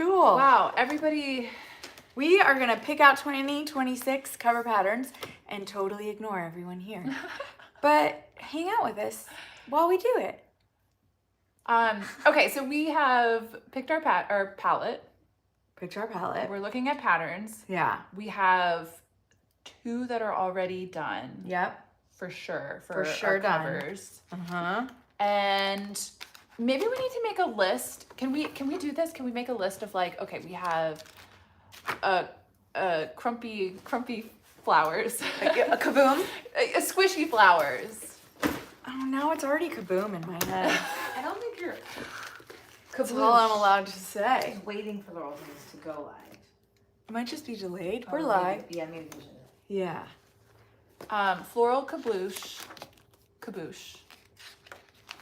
Cool. Wow, everybody. We are going to pick out 2026 cover patterns and totally ignore everyone here. But hang out with us while we do it. Okay, so we have picked our palette. Picked our palette. We're looking at patterns. Yeah. We have 2 that are already done. Yep. For sure our done. Covers. Uh-huh. And maybe we need to make a list. Can we do this? Can we make a list of like, okay, we have a crumpy flowers. A kaboom? A squishy flowers. Oh, now it's already kaboom in my head. I don't think you're That's all I'm allowed to say. waiting for the roll things to go live. It might just be delayed. We're Oh, live. maybe, yeah, maybe we should. Yeah. Floral kaboosh.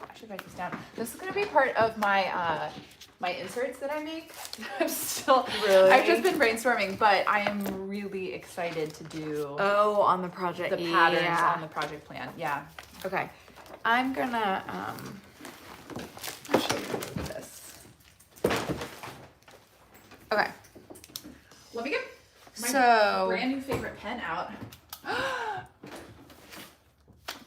I should write this down. This is gonna be part of my my inserts that I make. I'm still Really? I've just been brainstorming, but I am really excited to do Oh, on the project. the patterns Yeah. on the project plan. Yeah. Okay. I'm gonna I'll show you this. Okay. Let me get my So brand new favorite pen out.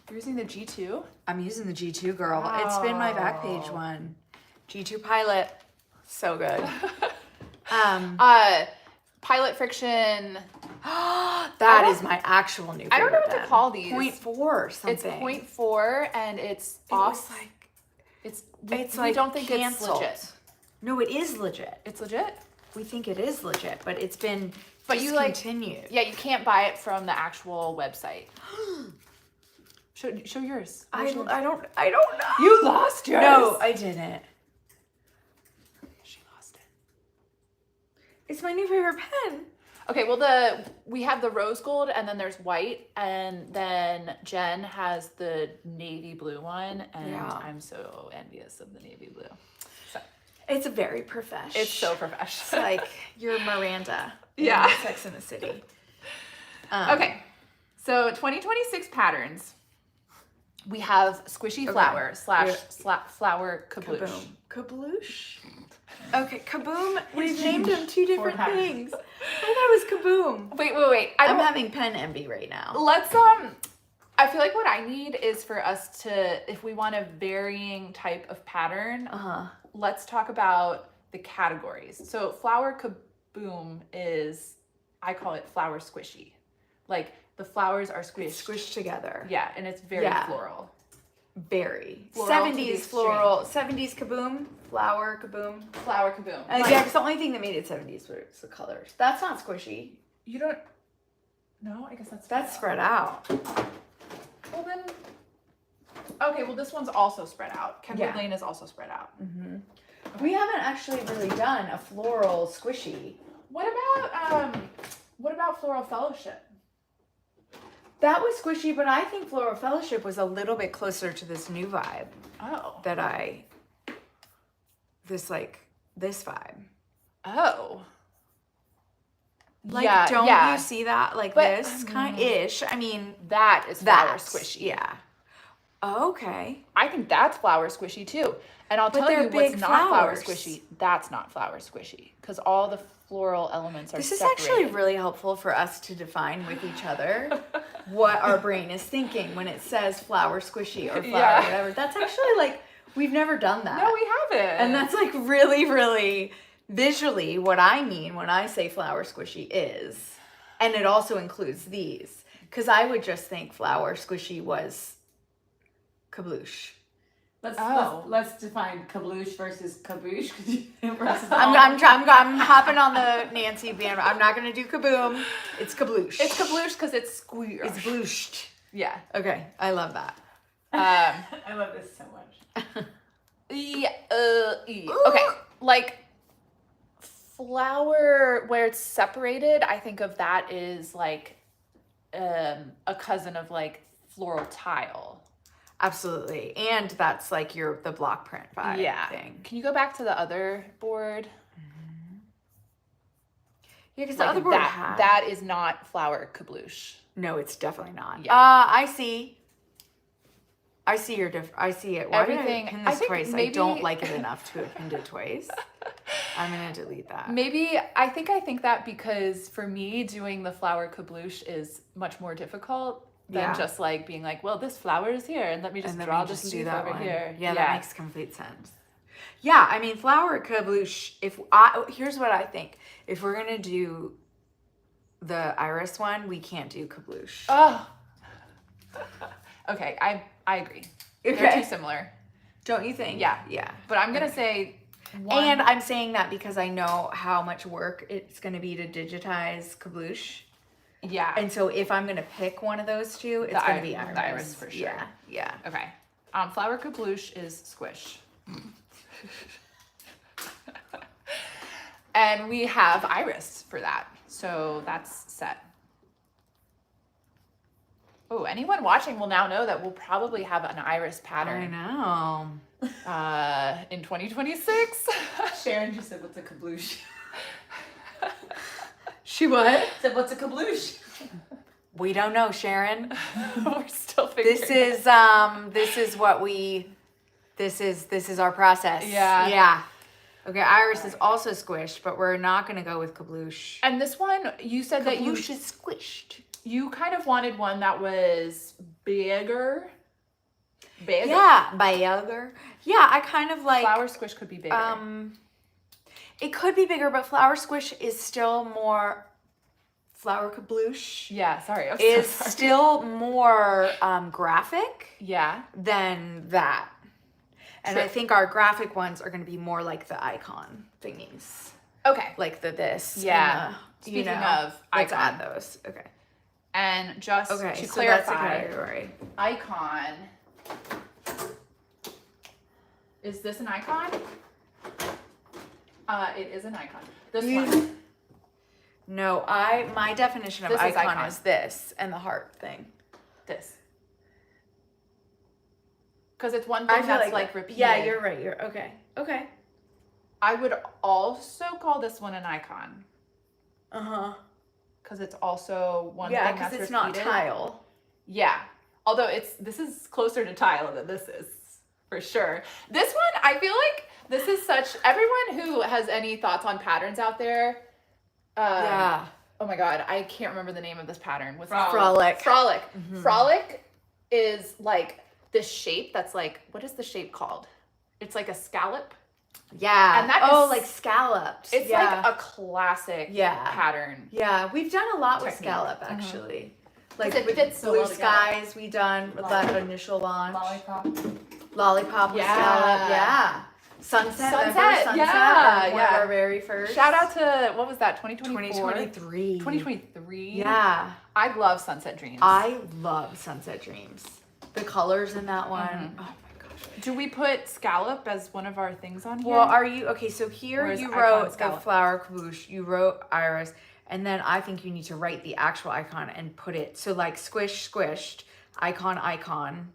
You're using the G2? I'm using the G2 girl. It's been my back page one. G2 Pilot. So good. Pilot friction. That is my actual new favorite I don't know what to pen. call these. 0.4 something. It's 0.4 and it's off. We like don't think canceled. it's legit. No, it is legit. It's legit? We think it is legit, but it's been But you like discontinued. Yeah, you can't buy it from the actual website. Show yours. I Where's yours? don't know. You lost yours. No, I didn't. She lost it. It's my new favorite pen. Okay, well we have the rose gold and then there's white and then Jen has the navy blue one and Yeah. I'm so envious of the navy blue. So It's very profesh. it's so It's professional. like you're Miranda. in Yeah. Sex in the City. Okay, so 2026 patterns. We have squishy flower flower kabloosh. Kaboom. Kabloosh? Okay, kaboom. We've named them 2 different things. I thought it was kaboom. Wait. I'm having pen envy right now. Let's I feel like what I need is for us to, if we want a varying type of pattern, let's talk about the categories. So flower kaboom is, I call it flower squishy. Like the flowers are squished. Squished together. Yeah, and it's very floral. Very. Floral to the 70s extreme. floral. 70s kaboom. Flower kaboom. Flower kaboom. Yeah, because the only thing that made it 70s was the colors. That's not squishy. You don't, no, I guess that's Spread out. Well then, okay, well this one's also spread out. Kendall Yeah. Lane is also spread out. Mm-hmm. We haven't actually really done a floral squishy. What about Floral Fellowship? That was squishy, but I think Floral Fellowship was a little bit closer to this new vibe Oh. this vibe. Oh. Like, yeah, don't yeah. you see that? Like But, this kind ish. I mean, That is flower that's squishy. Yeah. Okay. I think that's flower squishy too. And I'll But tell they're you what's big not flower flowers. squishy. That's not flower squishy. Because all the floral elements are This is separated. actually really helpful for us to define with each other what our brain is thinking when it says flower squishy or flower Yeah. whatever. That's actually like, we've never done that. No, we haven't. And that's like really, really visually what I mean when I say flower squishy is. And it also includes these. Because I would just think flower squishy was kabloosh. Let's define kabloosh versus kaboosh. I'm hopping on the Nancy band. I'm not going to do kaboom. It's kabloosh. It's kabloosh because it's squeer. It's blooshed. Yeah. Okay, I love that. I love this so much. Okay, like flower where it's separated, I think of that is like a cousin of like floral tile. Absolutely. And that's like the block print vibe thing. Can you go back to the other board? Yeah, because Like the other board that is not flower kabloosh. No, it's definitely not. Yeah. I see your I see it. Why Everything- did I pin I this think twice? I maybe- don't like it enough to have pinned it twice. I'm gonna delete that. Maybe I think that because for me doing the flower caboose is much more difficult than just like being like, well, this flower is here and let me just draw this leaf over here. Yeah, that makes complete sense. Yeah, I mean, flower caboose. Here's what I think: if we're gonna do the iris one, we can't do caboose. Oh. Okay, I agree. Okay. They're too similar. Don't you think? Yeah. Yeah. But I'm gonna say one. And I'm saying that because I know how much work it's gonna be to digitize caboose. Yeah. And so if I'm gonna pick one of those two, it's gonna be iris. The iris for sure. Yeah. Yeah. Okay. Flower caboose is squish. And we have iris for that. So that's set. Oh, anyone watching will now know that we'll probably have an iris pattern. I know. In 2026. Sharon just said, what's a caboose? She what? Said, what's a caboose? We don't know, Sharon. We're still figuring This is our process. Yeah. Yeah. Okay, iris is also squished, but we're not gonna go with caboose. And this one, you said that Caboose is squished. you kind of wanted one that was bigger. Big. Yeah, bigger. Yeah, I kind of like Flower squish could be bigger. it could be bigger, but flower squish is still more flower caboose Yeah, sorry. I'm so is sorry. still more graphic Yeah. than that. And True. I think our graphic ones are going to be more like the icon thingies. Okay. Like this. Yeah. And the, Speaking of let's icon. add those. Okay. And just Okay, to so that's a clarify, category. icon. Is this an icon? It is an icon. This one. No, my definition of This is icon icon. is this and the heart thing. This. Because it's one thing that's like repeated. Yeah, you're right. You're okay. Okay. I would also call this one an icon. Uh-huh. Because it's also one Yeah, thing because that's it's repeated. not tile. Yeah. Although this is closer to tile than this is, for sure. This one, I feel like this is such, everyone who has any thoughts on patterns out there, Yeah. oh my God, I can't remember the name of this pattern. Frolic. Frolic. Mhm. Frolic is like this shape that's like, what is the shape called? It's like a scallop. Yeah. And that oh, is- like scalloped. It's yeah. like a classic Yeah. pattern. Yeah, we've done a lot with Technique. scallop actually. Like 'Cause it with fits so blue well together. skies, we done with that initial launch. Lollipop. Lollipop with Yeah. scallop. Yeah. Sunset. Remember Sunset, yeah, One yeah. of our very first. Shout out to, what was that, 2024? 2023. 2023. Yeah. I love Sunset Dreams. I love Sunset Dreams. The colors in that one. Mhm. Oh my gosh. Do we put scallop as one of our things on here? Well, are you okay? So here Or is you icon wrote the scallop? flower caboose, you wrote iris, and then I think you need to write the actual icon and put it so like squish, squished, icon.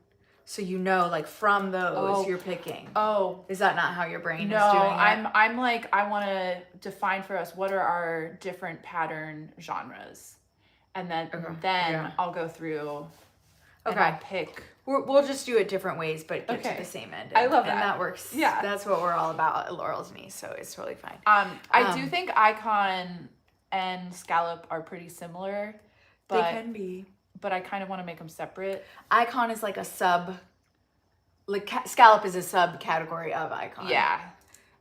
So you know, like from those you're picking. Oh, Is that not how your brain no, is doing it? I'm like, I want to define for us what are our different pattern genres. And then yeah. I'll go through and Okay. I'll pick. We'll just do it different ways, but get Okay. to the same end. I love that. And that works. Yeah. That's what we're all about at Laurel's Me, so it's totally fine. I do think icon and scallop are pretty similar, They but can be. I kind of want to make them separate. Icon is like a sub, like scallop is a subcategory of icon. Yeah.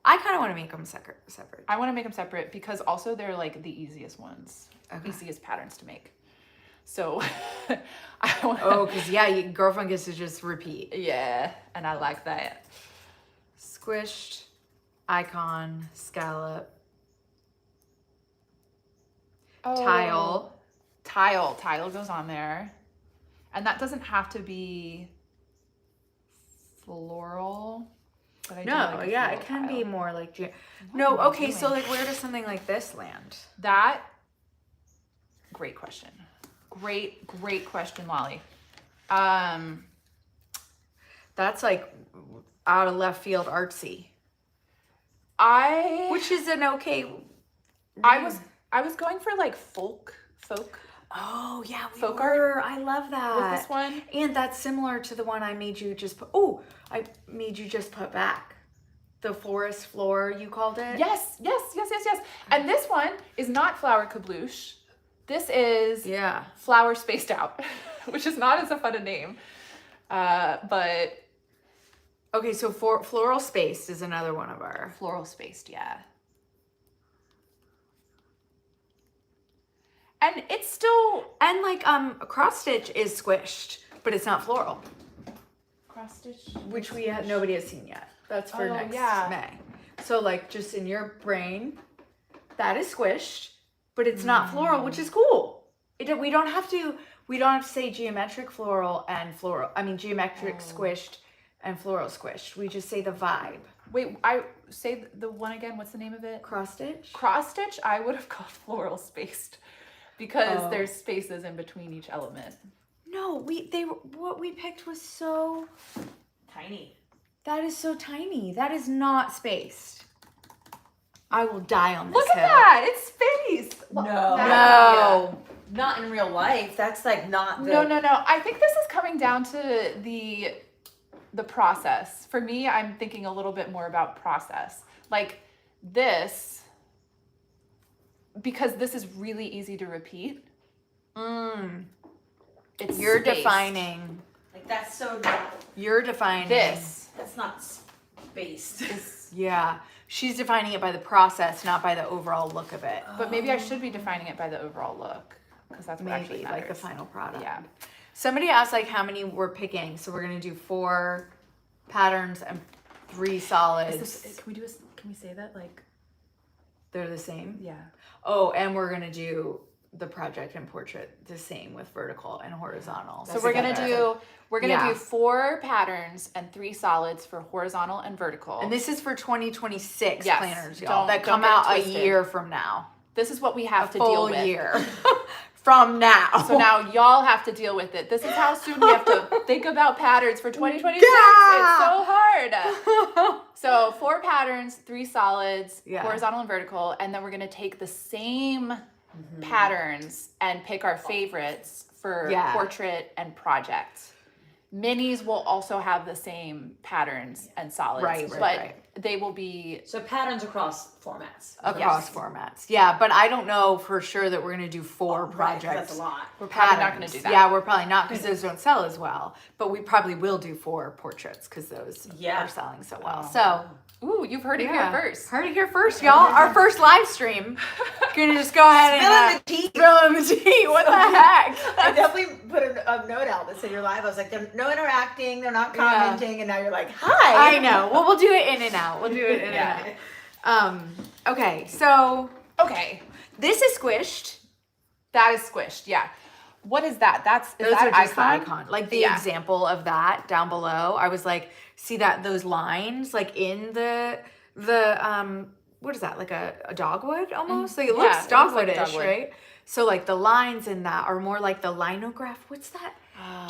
I kind of want to make them separate. I want to make them separate because also they're like the easiest ones, Okay. easiest patterns to make. So I want. Oh, because your girlfriend gets to just repeat. Yeah, and I like that. Squished, icon, scallop, tile. Tile goes on there, and that doesn't have to be floral. But I do No, like a yeah, floral it can tile. be more like. What No, am I okay, so doing? like, where does something like this land? That. Great question. Great question, Lolly. That's like out of left field artsy, I which is an okay. I was going for like folk. Oh yeah, we Folk were. I love that. Was this one? And that's similar to the one I made you just put. Oh, I made you just put back. the forest floor, you called it? Yes. And this one is not flower caboose. This is flower spaced out, which is not as fun a name. But okay, so floral spaced is another one of our floral spaced, yeah. And it's still and a cross stitch is squished, but it's not floral, cross stitch, which nobody has seen yet. That's for next May. So just in your brain, that is squished, but it's not floral, which is cool. We don't have to say geometric floral and floral. I mean geometric squished and floral squished. We just say the vibe. Wait, I say the one again. What's the name of it? Cross stitch. Cross stitch. I would have called floral spaced because there's spaces in between each element. No, what we picked was so Tiny. That is so tiny. That is not spaced. I will die on this Look at hill. that. It's spaced. No. Not in real life. That's not the... No. I think this is coming down to the process. For me, I'm thinking a little bit more about process. This, because this is really easy to repeat. You're spaced. defining. That's so not... You're defining. That's not spaced. Yeah. She's defining it by the process, not by the overall look of it. But maybe I should be defining it by the overall look. Because that's what actually matters. Like the final product. Yeah. Somebody asked how many we're picking. So we're going to do 4 patterns and 3 solids. Can we say that? They're the same? Yeah. Oh, and we're going to do the project and portrait the same with vertical and horizontal. So we're going to do 4 patterns and 3 solids for horizontal and vertical. And this is for 2026 Yes. planners, y'all. That Don't come get out twisted. a year from now. This is what we have to Full deal with. year from now. So now y'all have to deal with it. This is how soon we have to think about patterns for 2026. Yeah. It's so hard. So 4 patterns, 3 solids, horizontal and vertical, and then we're gonna take the same patterns and pick our favorites for portrait and project. Minis will also have the same patterns and solids, but they will be... So patterns across formats. Across formats. Yeah, but I don't know for sure that we're going to do 4 projects. Right, that's a lot. We're probably not going to do that. Yeah, we're probably not because those don't sell as well. But we probably will do 4 portraits because those are selling so well. So... Ooh, you've heard it here first. Heard it here first, y'all. Our first live stream. Gonna just go ahead and Spilling the tea. What the heck? I definitely put a note out that said you're live. I was like, they're no interacting, they're not commenting, and now you're like, hi. I know. Well, we'll do it in and out. Okay, so this is squished. That is squished. Yeah. What is that? Is Those that are just icon? the icon. Like the example of that down below. I was like, see those lines in the what is that? Like a dogwood almost? Like it looks dogwoodish, dogwood. right? So the lines in that are more like the linograph. What's that?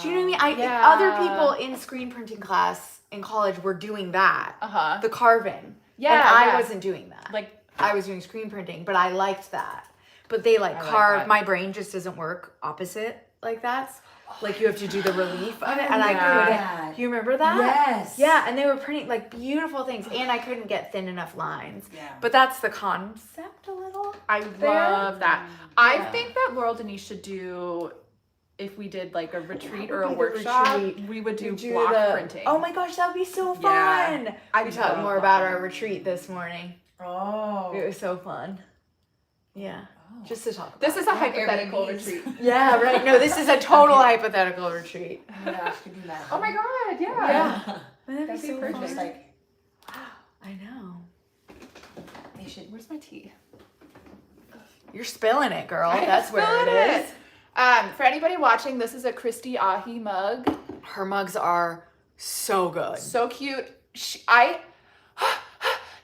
Do you know what I mean? Other people in screen printing class in college were doing that. The carving. Yeah. And I wasn't doing that. I was doing screen printing, but I liked that. But they carve. that. My brain just doesn't work opposite like that. You have to do the relief of it, and I couldn't. Do you remember that? Yes. Yeah, and they were printing beautiful things, and I couldn't get thin enough lines. Yeah. But that's the concept a little. I love that. I think that Laurel Denise should do, if we did a retreat or a workshop, we would do block printing. Oh my gosh, that would be so fun. We talked more about our retreat this morning. Oh. It was so fun. Yeah. Just to talk about This is a hypothetical Airbnbs. retreat. Yeah, right. No, this is a total hypothetical retreat. Yeah, I could do that. Oh my god, yeah. That'd That'd be so perfect. fun. Just I know. they should. Where's my tea? You're spilling it, girl. That's where Spilling it is. For anybody watching, this is a Christy Ahi mug. Her mugs are so good. So cute.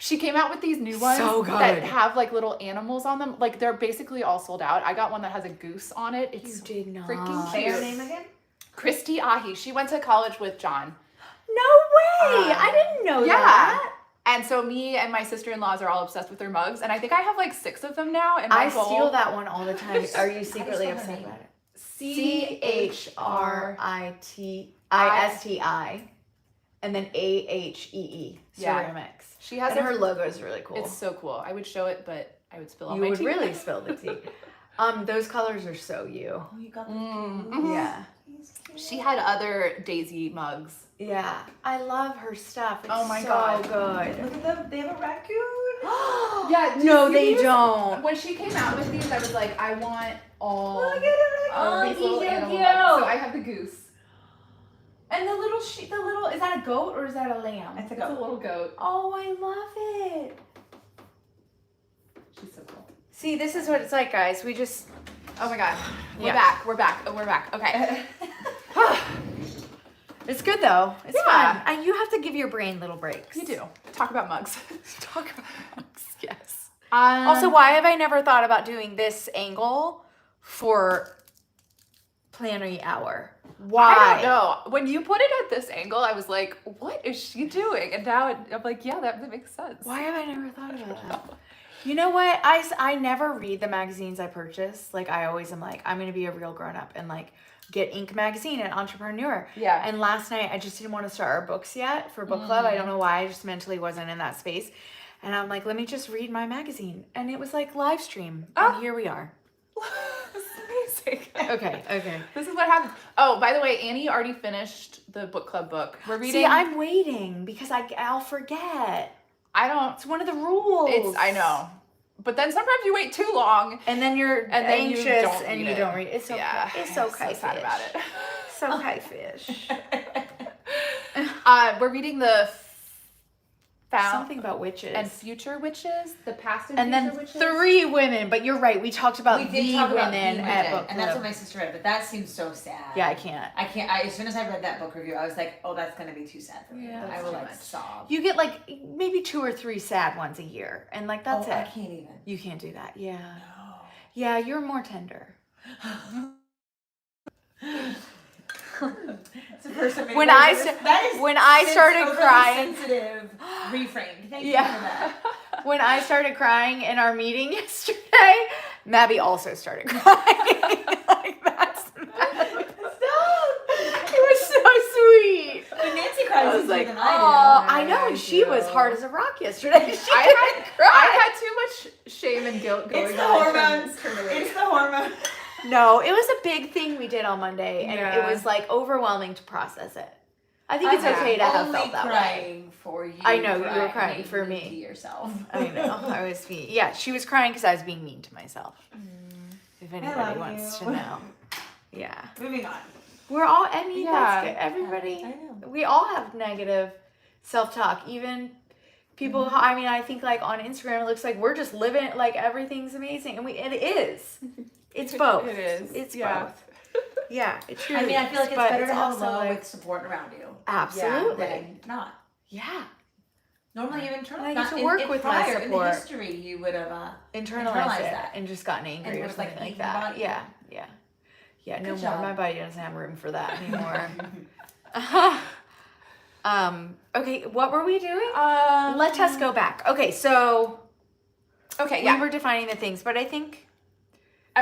She came out with these new ones So good. that have little animals on them. They're basically all sold out. I got one that has a goose on it. It's You did not. freaking Say cute. her name again? Christy Ahi. She went to college with John. No way. I didn't know that. And so me and my sister-in-laws are all obsessed with her mugs. And I think I have 6 of them now. And my I goal, steal that one all the time. Are you secretly spell her upset name? about it? CHRISTI. CHRISTI and then AHEE. ceramics. She has and her logo is really cool. It's so cool. I would show it, but I would spill all You my would tea. really spill the tea. Those colors are so you. Oh, you got the Yeah. She had other Daisy mugs. Yeah. I love her stuff. It's Oh my so God. good. Look at them. They have a raccoon. Yeah, No, they don't. When she came out with these, I was like, I want all Look at it. of these he's little so animal cute. mugs. So I have the goose. And the little is that a goat or is that a lamb? It's a It's a goat. little goat. Oh, I love it. She's so cool. See, this is what it's like, guys. We just Oh my God. We're Yeah. back. We're back. Oh, we're back. Okay. It's good though. It's Yeah. fun. And you have to give your brain little breaks. You do. Talk about mugs. Talk about mugs, yes. Um, Also, why have I never thought about doing this angle for planner hour? Why? I don't know. When you put it at this angle, I was like, what is she doing? And now I'm like, yeah, that makes sense. Why have I never thought about that? You know what? I never read the magazines I purchase. Like, I always am like, I'm going to be a real grown up and like get Inc. magazine and Entrepreneur. Yeah. And last night, I just didn't want to start our books yet for book club. I don't know why. I just mentally wasn't in that space. And I'm like, let me just read my magazine. And it was like live stream. Oh. And here we are. This is amazing. Okay. This is what happened. Oh, by the way, Annie already finished the book club book. We're reading. See, I'm waiting because I'll forget. I don't. It's one of the rules. I know. But then sometimes you wait too long. And then you're And then you anxious don't and read you it. don't read. It's okay. Yeah, It's I'm okay. so sad about it. It's okay, fish. We're reading the Something about witches. and future witches, the past and, And future then witches. 3 women, but you're right. We talked about We the did talk about women the at women, book and that's what club. my sister read. But that seems so sad. Yeah, I can't. I can't. As soon as I read that book review, I was like, "Oh, that's gonna be too sad for me." Yeah, I that's will too like much. sob. You get like maybe 2 or 3 sad ones a year, and like that's I it. can't even. You can't do that. Yeah. No. Yeah, you're more tender. It's the first time When anybody I said sta- this. That is when I started overly crying- sensitive reframe. Thank you Yeah. for that. When I started crying in our meeting yesterday, Mabby also started crying. Like that's Mabby. It was so sweet. But Nancy cries I was easier like, than oh, I do. I know. And she was do. hard as a rock yesterday. She I couldn't cry. had too much shame and guilt going It's the on. hormones. It's the hormones. No, it was a big thing we did on Monday, and Yeah. it was like overwhelming to process it. I think it's I'm okay to have only felt that way. crying for you. I know, you were crying crying for mean to me. yourself. I know. I was mean. Yeah, she was crying because I was being mean to myself. If love anybody wants you. to know. Yeah. Moving on. We're all, I mean, Yeah. that's good. Everybody, I know. we all have negative self-talk. Even people, I mean, I think like on Instagram, it looks like we're just living it like everything's amazing. And it is. It's both. It is. It's Yeah. both. Yeah, it truly I mean, I feel like is, it's but better to have also love like- with support around you Absolutely. than not. Yeah. Normally, you And I internalize. get to work with my prior, in the support. history, you would have. Internalized it that. and just gotten angry And or it was, like, something like eating your that. body. Yeah. Yeah, no Good more. job. My body doesn't have room for that anymore. Okay, what were we doing? Let us go back. Okay, so Okay, we yeah. were defining the things, but I think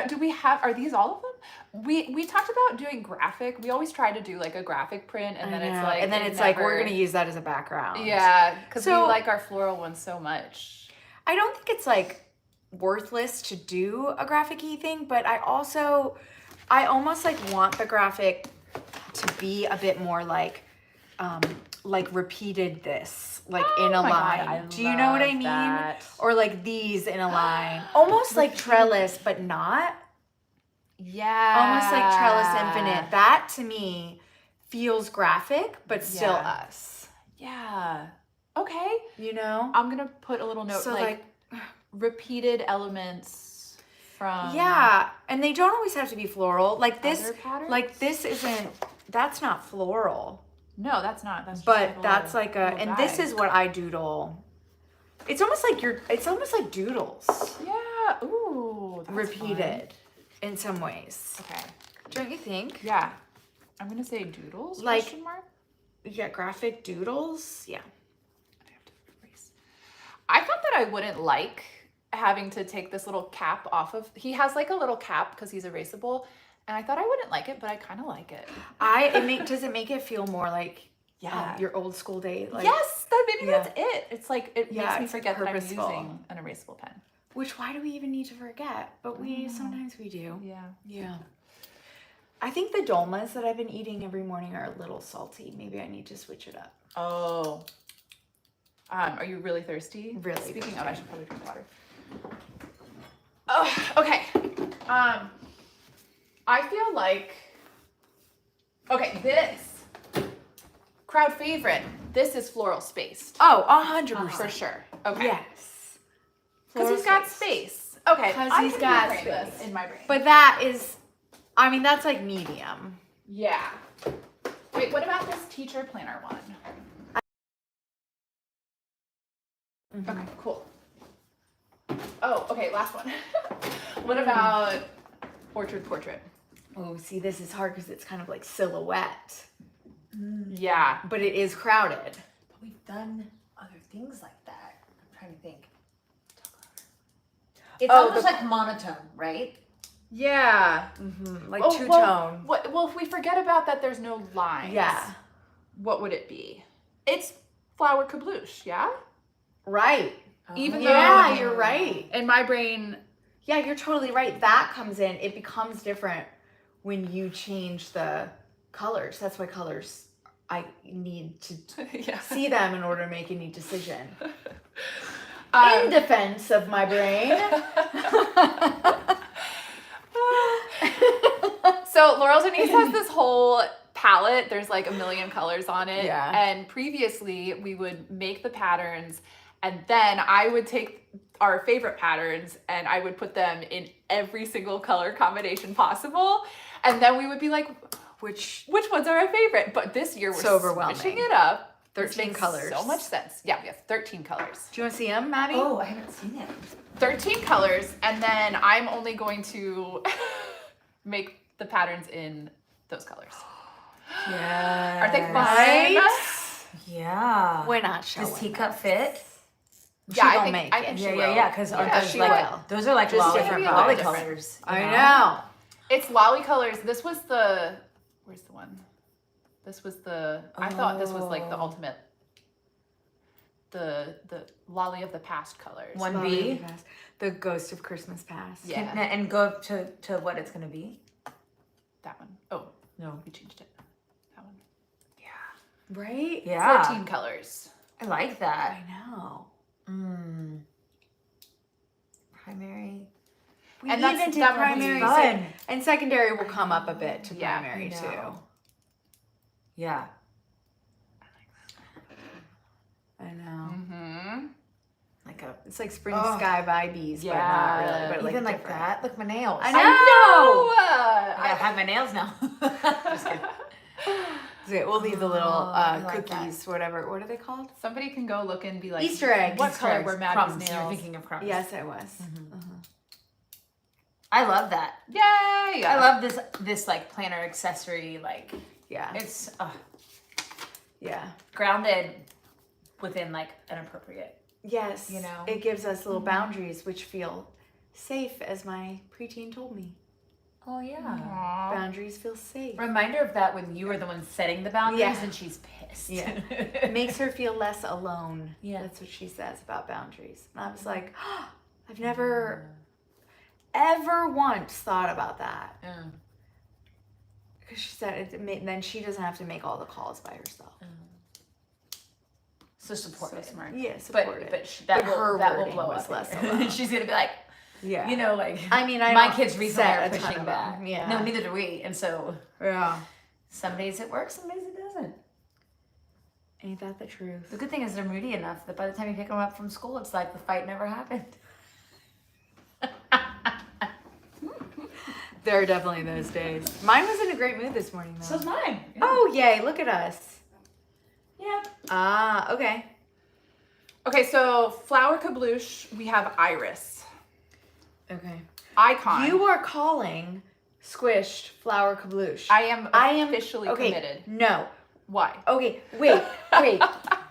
Do we have? Are these all of them? We talked about doing graphic. We always try to do like a graphic print, and then I it's know. like, and then it it's like we're never- gonna use that as a background. Yeah, because So- we like our floral ones so much. I don't think it's like worthless to do a graphic-y thing, but I almost like want the graphic to be a bit more like repeated this, like in a Oh my line. God, I Do you know what I love mean? that. Or like these in a line. Almost like trellis, but not. Yeah. Almost like trellis infinite. That to me feels graphic, but still Yeah. us. Yeah. Okay. You know? I'm gonna put a little note So like repeated elements from yeah, and they don't always have to be floral. Like this, other patterns? like this isn't. That's not floral, No, that's not. That's just but a that's little- like a. little And this guide. is what I doodle. It's almost like it's almost like doodles Yeah. Ooh. That's repeated in some ways. fun. Okay. Don't you think? Yeah. I'm gonna say doodles. Like- Question mark. Yeah, graphic doodles. Yeah. I have to erase. I thought that I wouldn't like having to take this little cap off of. He has like a little cap because he's erasable, and I thought I wouldn't like it, but I kind of like it. Does it make it feel more like Yeah. your old school date. Like, yes, that maybe yeah. that's it. It's like it Yeah, makes me it's forget that I'm purposeful. using an erasable pen. Which, why do we even need to forget? But sometimes we do. Yeah. Yeah. I think the dolmas that I've been eating every morning are a little salty. Maybe I need to switch it up. Oh. Are you really thirsty? Really Speaking thirsty. of, I should probably drink water. Oh, okay. I feel like, okay, this crowd favorite. This is floral spaced. Oh, 100%. For sure. Okay. Yes. Because he's got space. Okay. 'Cause I he's can got reframe this space. in my brain. But that is, I mean, that's like medium. Yeah. Wait, what about this teacher planner one? Okay, cool. Oh, okay, last one. What about orchard portrait? Oh, see, this is hard because it's kind of like silhouette. Yeah. But it is crowded. But we've done other things like that. I'm trying to think. It's Oh, almost like monotone, right? Yeah. Like Oh, two-tone. Well, if we forget about that, there's no lines. Yeah. What would it be? It's flower kabloosh, yeah? Right. Even Yeah, though you're right. in my brain, Yeah, you're totally right. That comes in. It becomes different when you change the colors. That's why colors, I need to yeah. see them in order to make any decision. In defense of my brain. So Laurel Denise has this whole palette. There's like a million colors on it. Yeah. And previously we would make the patterns and then I would take our favorite patterns and I would put them in every single color combination possible. And then we would be like, which ones are our favorite? But this year we're So overwhelming. switching it up. 13 which makes colors. So much sense. Yeah, we have 13 colors. Do you want to see them, Maddie? Oh, I haven't seen it. 13 colors, and then I'm only going to make the patterns in those colors. Yeah. Are they fun? Right? Yeah. We're not showing Does teacup fit? She I gonna think, make I it. think she Yeah, will. yeah, yeah. Because Yeah, those she like will. those are like Just lolly, maybe a lolly little different. colors. I you know. It's lolly colors. This was the, where's the one? This was the, I thought this was like the Oh. ultimate, the lolly of the past colors. 1B. The Ghost of Christmas Past. Yeah. And go to what it's gonna be. That one. Oh, No. we changed it. That one. Right? Yeah. 14 colors. I like that. I know. Primary. We And even that's- did that one was primary, fun. and secondary will come up a bit to Yeah, primary I too. know. Yeah. I know. Mm-hmm. Like a It's like spring Oh. sky vibes, Yeah. but not really. But even like different. that. Look, my nails. I I know. gotta have my nails now. Just kidding. Okay, we'll leave the little I like cookies, whatever. What are they called? Somebody can go look and be like, Easter eggs. What Easter color eggs, were Maddie's crumbs. You're nails? thinking of crumbs. Yes, I was. I love that. Yay! I love this like planner accessory. Like Yeah. it's Yeah. grounded within like an appropriate. Yes. You know? It gives us little boundaries which feel safe, as my preteen told me. Oh yeah. Aw. Boundaries feel safe. Reminder of that when you were the one setting the boundaries Yeah. and she's pissed. Yeah. It makes her feel less alone. Yeah. That's what she says about boundaries. And I was like, I've never ever once thought about that. Yeah. Because she said then she doesn't have to make all the calls by herself. So support So it. smart. Yeah, support it. But But her that will wording blow was up less later. alone. She's gonna be like, Yeah. you know, like I mean, I my don't kids recently set are a ton pushing of back. them. Yeah. No, neither do we. And so Yeah. some days it works, some days it doesn't. Ain't that the truth? The good thing is they're moody enough that by the time you pick them up from school, it's like the fight never happened. There are definitely those days. Mine was in a great mood this morning, though. So's mine. Oh, yay. Look at us. Yeah. Ah, okay. Okay, so flower kabloosh, we have iris. Okay. Icon. You are calling squished flower kabloosh. I am officially okay, committed. No. Why? Okay, wait.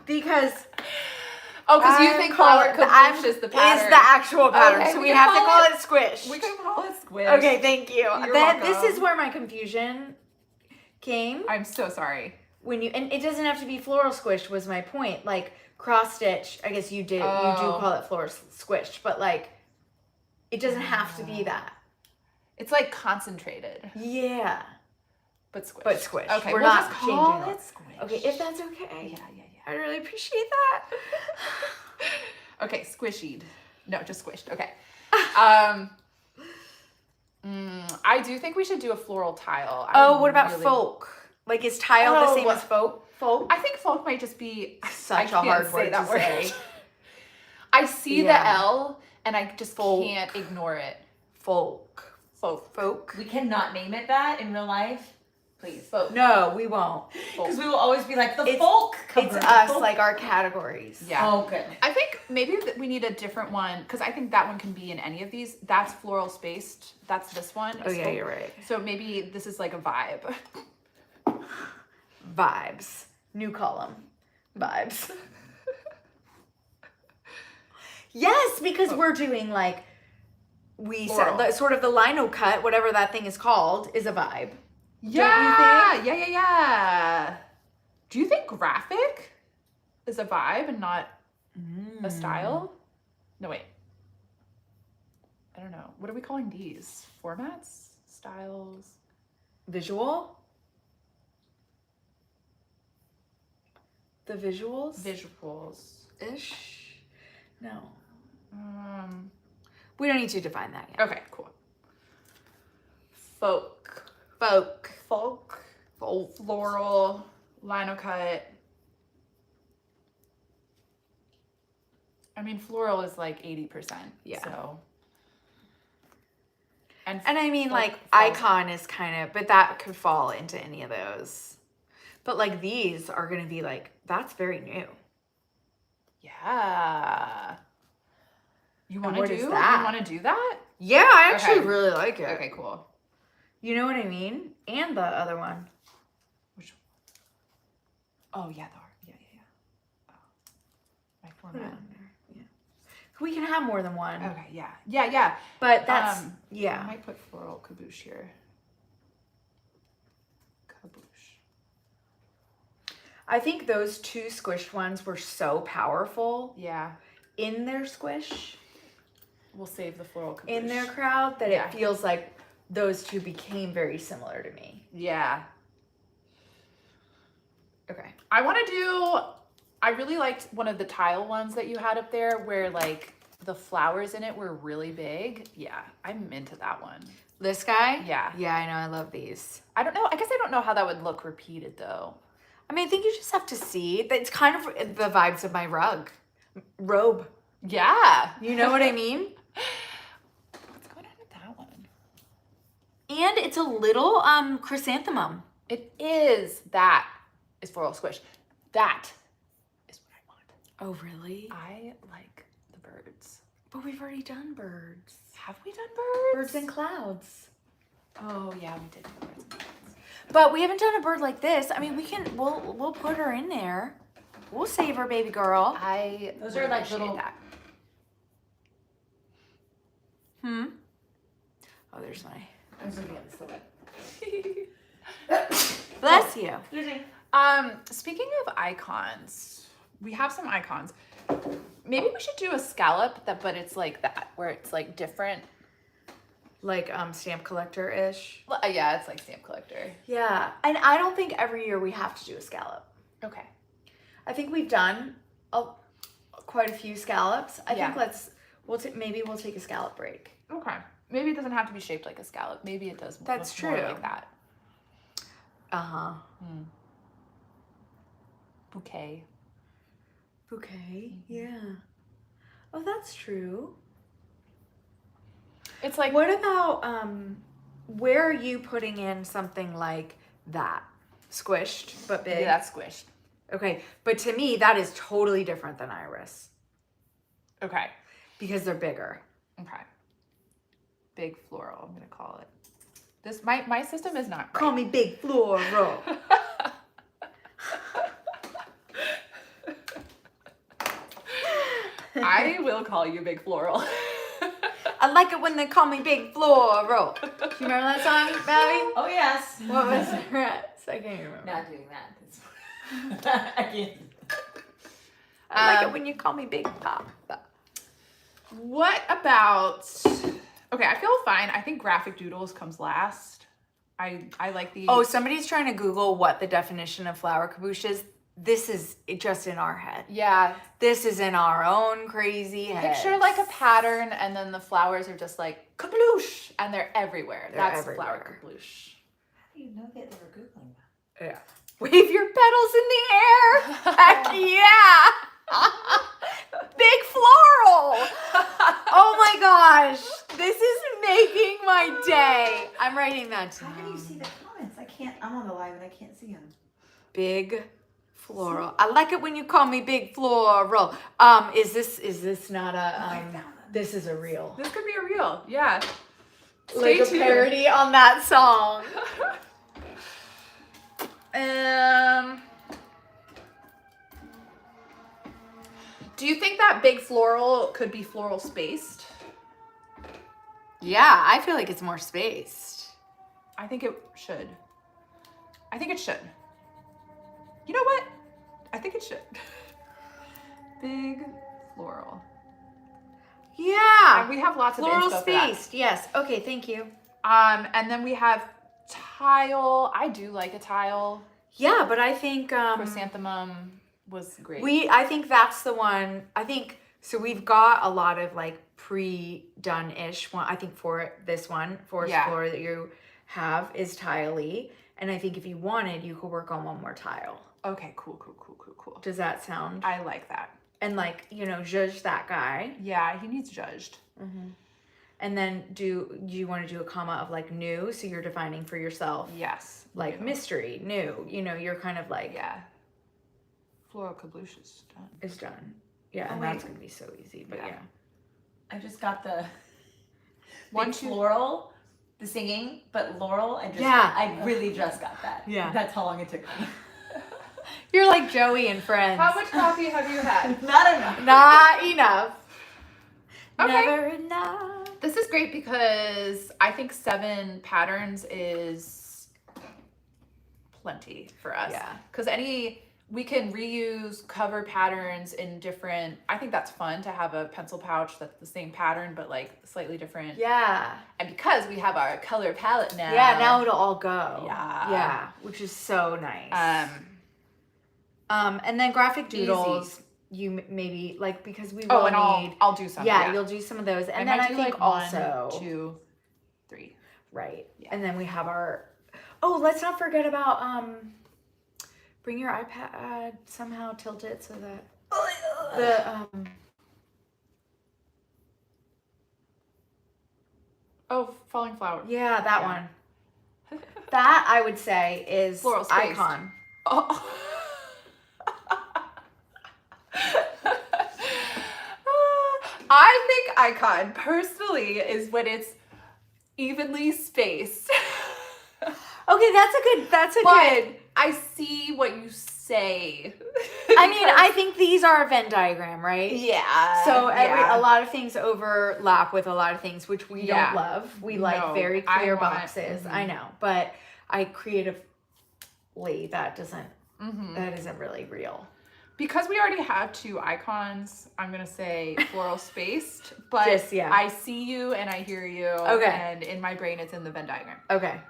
Because Oh, because you I'm think flower call- kabloosh is the pattern. Is the actual pattern. Okay, So we we can have to call call it squish. We can call it squish. Okay, thank you. You're This welcome. is where my confusion came. I'm so sorry. when you, and it doesn't have to be floral squished was my point. Like cross stitch, I guess you do call it floral squished, but like it doesn't have to be that. It's like concentrated. Yeah. But squished. But squished. Okay, We're we'll not just call changing it squished. Okay, if that's okay. Yeah. I really appreciate that. Okay, squishied. No, just squished. Okay. I do think we should do a floral tile. What about folk? Like, is tile the same as folk? Folk? I think folk might just be Such a hard word to say. I see Yeah. the L and I just Folk. can't ignore it. Folk. Folk. We cannot name it that in real life. Please. Folk. No, we won't. Because we will always be like, the It's- folk It's cover. us, Folk. like our categories. Yeah. Oh, good. I think maybe we need a different one because I think that one can be in any of these. That's floral spaced. That's this one. Oh, yeah, you're right. So maybe this is like a vibe. Vibes. New column. Vibes. Yes, because we're doing like, we said, Floral. sort of the lino cut, whatever that thing is called, is a vibe. Yeah. Yeah. Do you think graphic is a vibe and not a style? No, wait. I don't know. What are we calling these? Formats? Styles? Visual? The visuals? Visuals. Ish? No. We don't need to define that yet. Okay, cool. Folk. Folk. Floral. Lino cut. I mean, floral is like 80%. Yeah. So. And I mean, folk like, falls- icon is kind of, but that could fall into any of those. But like these are going to be like, that's very new. Yeah. You want to what do? is You that? want to do that? Yeah, I actually Okay. really like it. Okay, cool. You know what I mean? And the other one. Which one? Oh, yeah, yeah. Oh. My Put it format. on there. Yeah. We can have more than one. Okay, yeah. But that's, I yeah. might put floral caboose here. Caboose. I think those two squished ones were so powerful Yeah. in their squish, We'll save the floral caboose. in their crowd, that Yeah. it feels like those two became very similar to me. Yeah. Okay. I really liked one of the tile ones that you had up there where like the flowers in it were really big. Yeah, I'm into that one. This guy? Yeah. Yeah, I know. I love these. I don't know. I guess I don't know how that would look repeated though. I mean, I think you just have to see. It's kind of the vibes of my robe. Yeah. You know what I mean? What's going on with that one? And it's a little chrysanthemum. It is. That is floral squish. That is what I want. Oh, really? I like the birds. But we've already done birds. Have we done birds? Birds and clouds. Oh yeah, we did do birds and clouds. But we haven't done a bird like this. I mean, we'll put her in there. We'll save her, baby girl. Those are like little. that. Oh, there's my. I was looking at this little. Bless you. Excuse me. Speaking of icons, we have some icons. Maybe we should do a scallop but it's like that, where it's like different. Like stamp collector-ish. Well, yeah, it's like stamp collector. Yeah. And I don't think every year we have to do a scallop. Okay. I think we've done quite a few scallops. I Yeah. think maybe we'll take a scallop break. Okay. Maybe it doesn't have to be shaped like a scallop. Maybe it does. That's look more true. like that. Uh-huh. Bouquet. Bouquet. Yeah. Oh, that's true. It's like What about where are you putting in something like that? Squished but big. yeah, that's squished. Okay, but to me that is totally different than iris Okay. because they're bigger. Okay. Big floral, I'm gonna call it. This my system is not right. Call me big floral. I will call you big floral. I like it when they call me big floral. Do you remember that song, Babby? Oh yes. What was it? I can't even remember. Not doing that. I can't. I like it when you call me Big Papa. What about? Okay, I feel fine. I think graphic doodles comes last. I like the. Oh, somebody's trying to Google what the definition of flower caboose is. This is just in our head. Yeah. This is in our own crazy head. Picture like a pattern, and then the flowers are just like kabloosh, and they're everywhere. They're That's everywhere. flower kabloosh. How do you know that they were Googling that? Yeah. Wave your petals in the air. Heck yeah. Big floral. Oh my gosh. This is making my day. I'm writing that How can you down. see the comments? I can't. I'm on the live and I can't see them. Big floral. I like it when you call me Big Floral. Is this not a this is a reel. This could be a reel. Yeah. Like Stay a tuned. parody on that song. Do you think that big floral could be floral spaced? Yeah, I feel like it's more spaced. I think it should. I think it should. You know what? I think it should. Big floral. Yeah. And we have lots of Floral inspo for that. spaced. Yes. Okay, thank you. And then we have tile. I do like a tile. Yeah, but I think Chrysanthemum was great. I think that's the one. I think so. We've got a lot of like pre-done-ish one. I think for this one, forest floor that you have is tiley, and I think if you wanted, you could work on one more tile. Okay, cool. Does that sound? I like that. And like judge that guy. Yeah, he needs judged. Mm-hmm. And then do you want to do a comma of like new? So you're defining for yourself. Yes. Like new. mystery, new. You're kind of like Yeah. Floral caboose is done. Is done. Yeah, Oh, and wait. that's gonna be so easy. But yeah. I just got the One, big two- floral, the singing, but Laurel. Yeah. I really just got that. Yeah. That's how long it took me. You're like Joey and Friends. How much coffee have you had? Not enough. Not enough. Okay. Never enough. This is great because I think 7 patterns is plenty for us. Yeah. Because we can reuse cover patterns in different, I think that's fun to have a pencil pouch that's the same pattern but like slightly different. Yeah. And because we have our color palette now. Yeah, now it'll all go. Yeah. Yeah, which is so nice. And then graphic doodles, you maybe like because we will and need. I'll do some. Yeah, you'll do some of those, and then I think like also 1, 2, 3. right, Yeah. and then we have our. Oh, let's not forget about bring your iPad somehow tilt it so that the Oh, falling flower. yeah that one. That I would say is Floral spaced. icon. Oh. I think icon personally is when it's evenly spaced. Okay, that's a But good. I see what you say. I mean, I think these are a Venn diagram, right? Yeah. So yeah. a lot of things overlap with a lot of things, which we Yeah. don't love. We No, like very I clear want- boxes. mhm. I know, but I creatively that Mhm. isn't really real. Because we already have 2 icons, I'm gonna say floral spaced, but Just, yeah. I see you and I hear you. Okay. And in my brain, it's in the Venn diagram. Okay.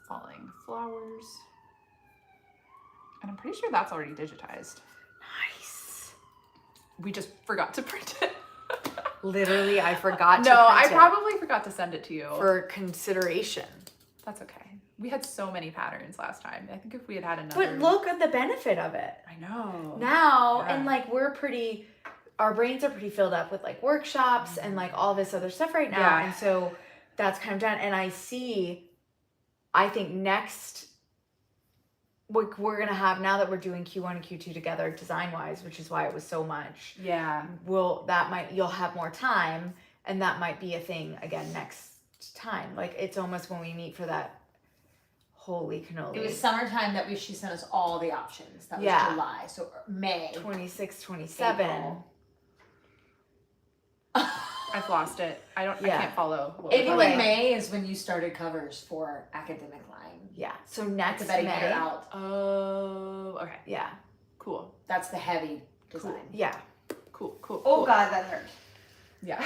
Falling flowers. And I'm pretty sure that's already digitized. Nice. We just forgot to print it. Literally, I forgot to No, I print it probably forgot to send it to you. for consideration. That's okay. We had so many patterns last time. I think if we had had another. But look at the benefit of it. I know. Now, Yeah. and like our brains are pretty filled up with like workshops and like all this other stuff right now. Yeah. And so that's kind of done. And I think next, what we're going to have now that we're doing Q1 and Q2 together design wise, which is why it was so much, Yeah. you'll have more time, and that might be a thing again next time. Like it's almost when we meet for that holy cannoli. It was summertime that she sent us all the options. That was Yeah. July. So May. 26, 27. April. I've lost it. I Yeah. can't follow. April Anyway. and May is when you started covers for Academic Line. Yeah. So That's next about a year May. out. Oh, okay. Yeah. Cool. That's the heavy design. Yeah. Cool. Oh God, that hurt. Yeah.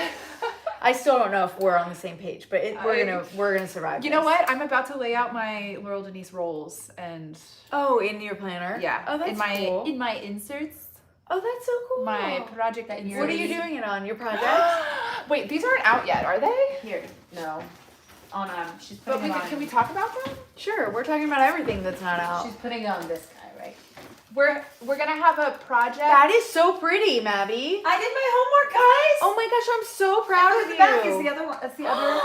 I still don't know if we're on the same page, but we're gonna survive. You know what? I'm about to lay out my Laurel Denise rolls and Oh, in your planner? yeah. Oh, that's in my cool. in my inserts. Oh, that's so cool. My project that What are you doing it on? Your project? Wait, these aren't out yet, are they? Here, no. On she's But putting it on. can we talk about them? Sure. We're talking about everything that's not out. She's putting it on this guy, right? We're gonna have a project. That is so pretty, Mabby. I did my homework, guys. Oh my gosh, I'm so proud of the you. back is the other one. That's the other.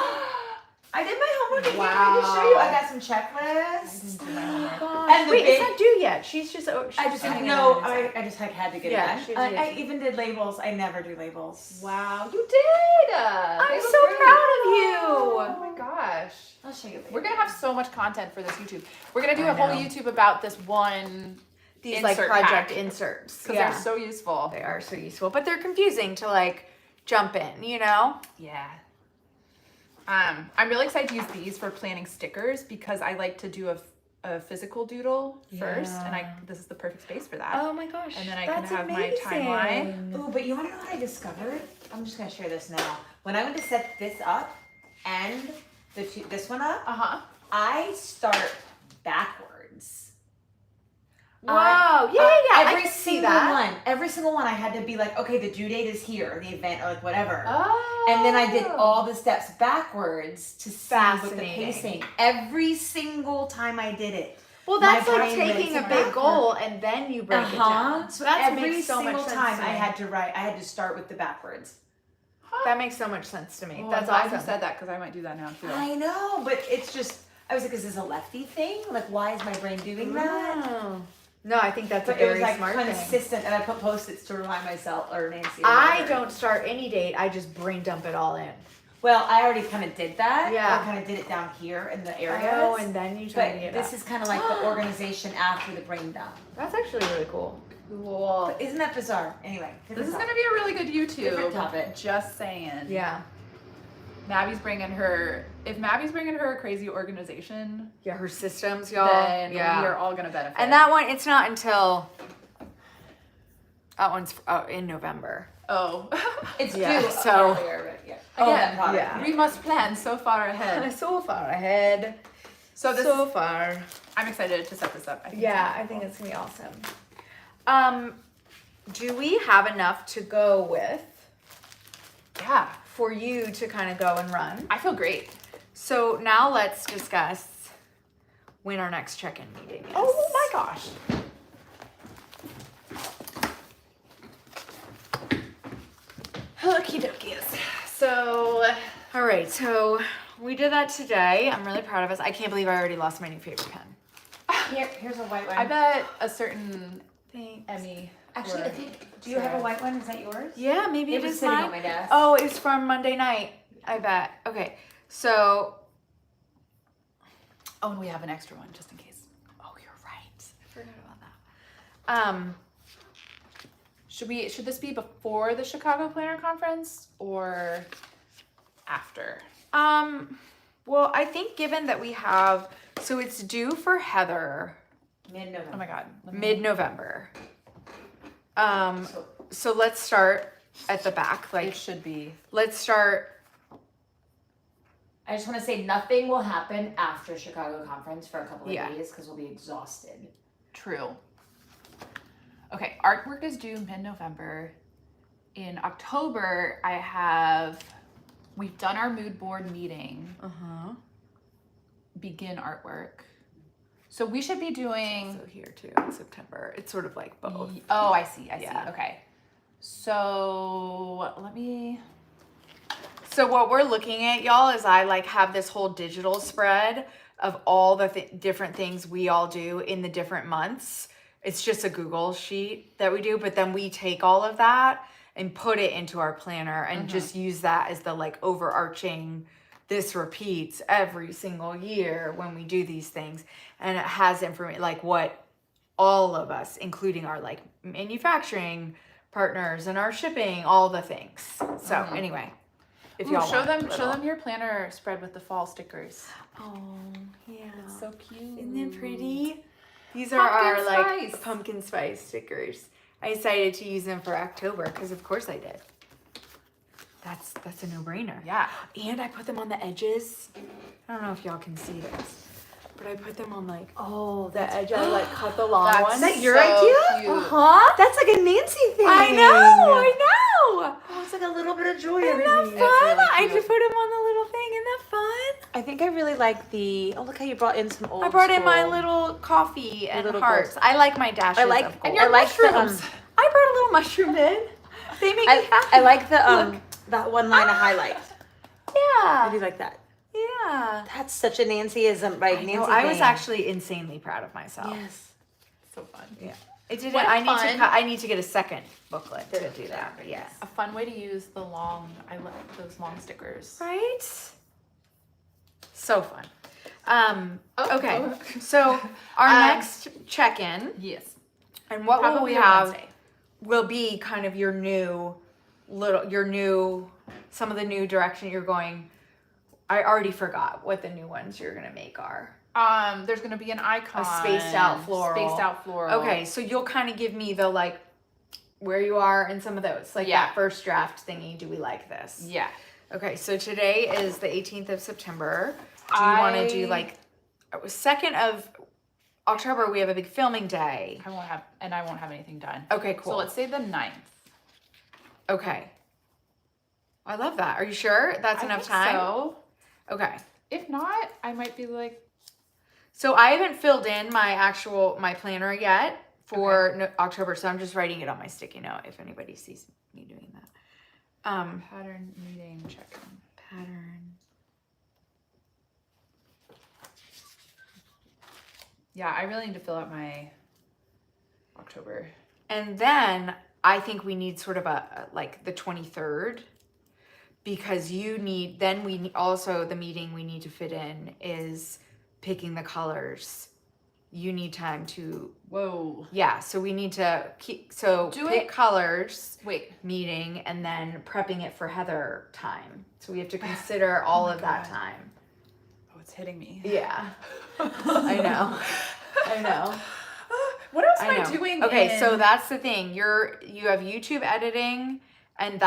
I did my homework. I can't wait to show you. I got some checklists. Gosh. And the Wait, big- it's not due yet. She's just. I just hanging no. it in. I just had to get Yeah, it she's done. I used. even did labels. I never do labels. Wow, you did. I'm They look so great. proud of you. Oh my gosh. I'll show you later. We're gonna have so much content for this YouTube. We're gonna do I a whole know. YouTube about this one. These insert like project pack. inserts. Because Yeah. they're so useful. They are so useful, but they're confusing to like jump in, you know? Yeah. I'm really excited to use these for planning stickers because I like to do a physical doodle first, and this is the perfect space for that. Oh my gosh. And then I can that's have my amazing. timeline. Ooh, but you want to know what I discovered? I'm just gonna share this now. When I went to set this up and this one up, I start backwards. Whoa. Yeah. Every I see single that. one. Every single one I had to be like, okay, the due date is here, the event, or like whatever. Oh. And then I did all the steps backwards to see with the Fascinating. pacing. Every single time I did it. Well, My that's like brain went taking a to big backward. goal and then you break it down. So that every makes so much single sense time to me. I had to write, I had to start with the backwards. That makes so much sense to me. Well, That's I'm glad awesome. you said that because I might do that now too. I know, but it's just, I was like, is this a lefty thing? Like, why is my brain doing that? Oh. No, I think that's But a it was very like smart thing. consistent, and I put post-its to remind myself or Nancy. Or I whatever. don't start any date. I just brain dump it all in. Well, I already kind of did that. Yeah. I kind of did it down here in the areas. Oh, and then you try to but get this up. is kind of like the organization after the brain dump. That's actually really cool. Cool. But isn't that bizarre? Anyway, This is gonna be a really good YouTube. Different topic. Just saying. Yeah. Mabby's bringing her. If Mabby's bringing her crazy organization, Yeah, her systems, y'all. then yeah. we are all gonna benefit. And that one, it's not until that one's in November. Oh. It's Yeah, due so- earlier, but yeah. Again, that product. yeah. we must plan so far ahead. So far ahead. So this, so far. I'm excited to set this up. I think Yeah, I think it's gonna be awesome. Do we have enough to go with yeah. for you to kind of go and run? I feel great. So now let's discuss when our next check-in meeting is. Oh my gosh. Okie dokies. So, All right, so we did that today. I'm really proud of us. I can't believe I already lost my new favorite pen. Here's a white one. I bet a certain Thanks. Emmy. Actually, I or- think. Do you have a white one? Is that yours? Yeah, maybe It it was is sitting mine. on my desk. Oh, it was from Monday night. I bet. Okay, so. Oh, and we have an extra one just in case. Oh, you're right. I forgot about that. Should this be before the Chicago Planner Conference or after? Well, I think given that we have, so it's due for Heather Mid-November. Oh my god. mid-November. So, So let's start at the back. Like, It should be. let's start. I just want to say nothing will happen after Chicago conference for a couple of Yeah. days because we'll be exhausted. True. Okay, artwork is due mid-November. In October, we've done our mood board meeting, begin artwork. So we should be doing, So here too in September. It's sort of like both. oh, I see, Yeah. okay. So let me, So what we're looking at, y'all, is I like have this whole digital spread of all the different things we all do in the different months. It's just a Google sheet that we do, but then we take all of that and put it into our planner and just use that as the like overarching, this repeats every single year when we do these things. And it has information like what all of us, including our like manufacturing partners and our shipping, all the things. So anyway. If Ooh, y'all show want them your planner spread with the fall stickers. Oh, yeah. It's so cute. Isn't it pretty? These are our Pumpkin spice. pumpkin spice stickers. I decided to use them for October because of course I did. That's a no-brainer. Yeah. And I put them on the edges. I don't know if y'all can see this, but I put them on the edge. I like cut the long That's ones. Is that your so idea? cute. Uh-huh. That's like a Nancy thing. I know. Oh, it's like a little bit of joy. Isn't that everything. fun? really I cute. just put them on the little thing. Isn't that fun? I think I really like the. Oh, look how you brought in some old. I brought in my school. little coffee and little hearts. gold. I like my dashes. I like. Of And gold. your I like the. mushrooms. I brought a little mushroom in. They make me happy. I like the Look. that one line of highlight. I do Yeah. like that. Yeah. That's such a Nancyism, right? I Nancy. know, I was thing. actually insanely proud of myself. Yes. So fun. Yeah. It didn't. What I need fun. to. I need to get a second booklet to do that. But yes. A fun way to use the long. I like those long stickers. Right. So fun. Okay. Oh. So our Um, next check-in, Yes. and what will we Probably on have? Wednesday. Will be kind of some of the new direction you're going. I already forgot what the new ones you're gonna make are. There's gonna be an icon. spaced out floral. Spaced out floral. Okay, so you'll kind of give me the where you are in some of those, Yeah. that first draft thingy. Do we like this? Yeah. Okay, so today is the 18th of September. Do you want to do 2nd of October? We have a big filming day. I won't have anything done. Okay, cool. So let's say the 9th. Okay. I love that. Are you sure that's enough time? So Okay. if not, I might be like, So I haven't filled in my planner yet for October, so I'm just writing it on my sticky note if anybody sees me doing that. pattern meeting check-in. Pattern. Yeah, I really need to fill out my October. And then I think we need sort of the 23rd, because also the meeting we need to fit in is picking the colors. You need time to, Whoa. so we need to pick it- colors Wait. meeting and then prepping it for Heather time. So we have to consider all of that God. time. Oh, it's hitting me. Yeah. I know. I know. What else I am know. I doing? Okay, so that's the thing. You have YouTube editing, and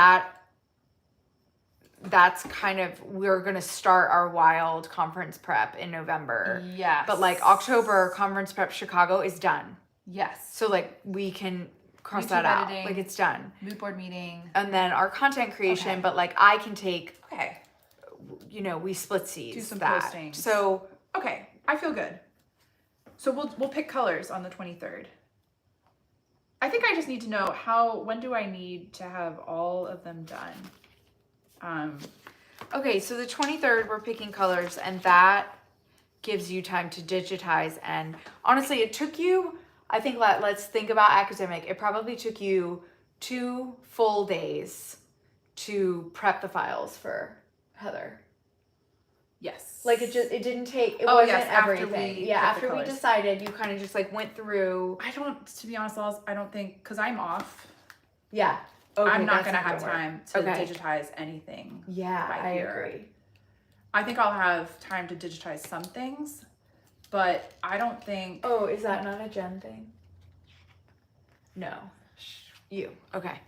that's kind of, we're gonna start our wild conference prep in November. Yes. But October conference prep Chicago is done. Yes. So we can cross YouTube that out. editing. It's done. Mood board meeting. And then our content creation, Okay. but I can take, Okay. we split seas. Do some that. postings. So Okay. I feel good. So we'll pick colors on the 23rd. I think I just need to know when do I need to have all of them done? okay, so the 23rd we're picking colors, and that gives you time to digitize. And honestly, it took you, I think, let's think about academic. It probably took you 2 full days to prep the files for Heather. Yes. It didn't take, it Oh, wasn't yes, after everything. we Yeah, picked the after we colors. decided, you kind of just went through. To be honest, I don't think, because I'm off, Yeah. Okay, I'm not that's going to a have good word. time to Okay. digitize anything. Yeah, by I here. agree. I think I'll have time to digitize some things, but I don't think. Oh, is that not a Jen thing? No. You. Okay.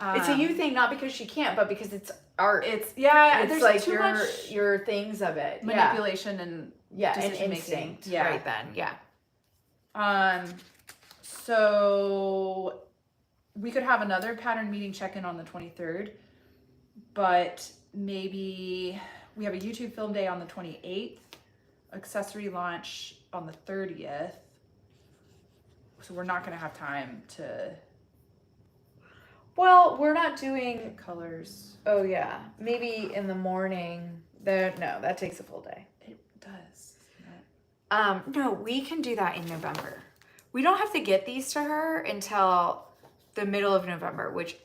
It's a you thing, not because she can't, but because it's art. It's It's too much your things of it. manipulation and Yeah, and decision-making. instinct. Yeah. Right then. Yeah. So we could have another pattern meeting check-in on the 23rd, but maybe we have a YouTube film day on the 28th, accessory launch on the 30th. So we're not going to have time to Well, we're not doing. pick colors. Oh yeah, maybe in the morning. No, that takes a full day. It does. Doesn't it? No, we can do that in November. We don't have to get these to her until the middle of November, which,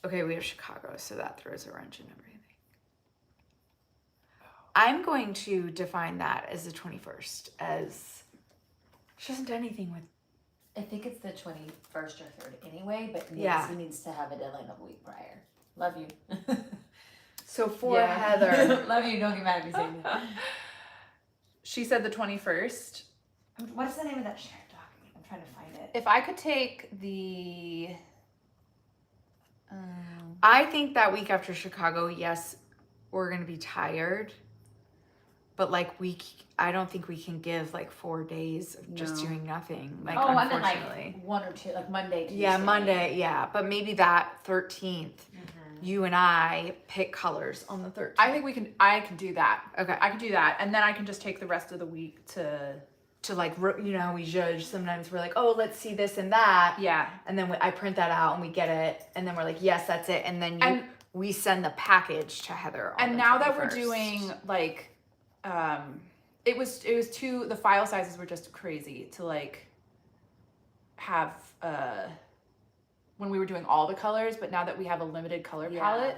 okay, we have Chicago, so that throws a wrench in everything. I'm going to define that as the 21st, as she hasn't done anything with. I think it's the 21st or 3rd anyway, but Yeah. Nancy needs to have a deadline a week prior. Love you. So for Heather, Love you. Don't get mad at me saying that. She said the 21st. What is the name of that shared document? I'm trying to find it. If I could take the... I think that week after Chicago, yes, we're going to be tired. But like I don't think we can give like 4 days of just doing nothing. Like, I unfortunately. meant like 1 or 2, like Monday, Tuesday. Yeah, Monday, yeah. But maybe that 13th, you and I pick colors on the 13th. I think I can do that. Okay. I can do that. And then I can just take the rest of the week to like, you know, we judge. Sometimes we're like, oh, let's see this and that. Yeah. And then I print that out and we get it. And then we're like, yes, that's it. And then we send the package to Heather on And the now 21st. that we're doing like, it was the file sizes were just crazy to like have, when we were doing all the colors, but now that we have a limited color palette,